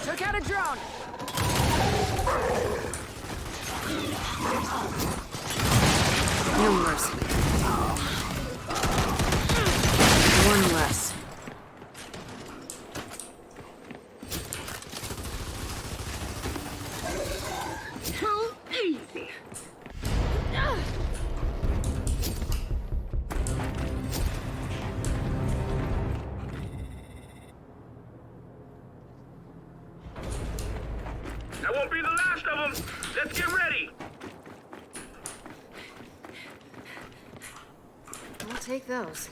Took out a drone. No mercy. One less. Too easy. That won't be the last of them. Let's get ready. I'll take those.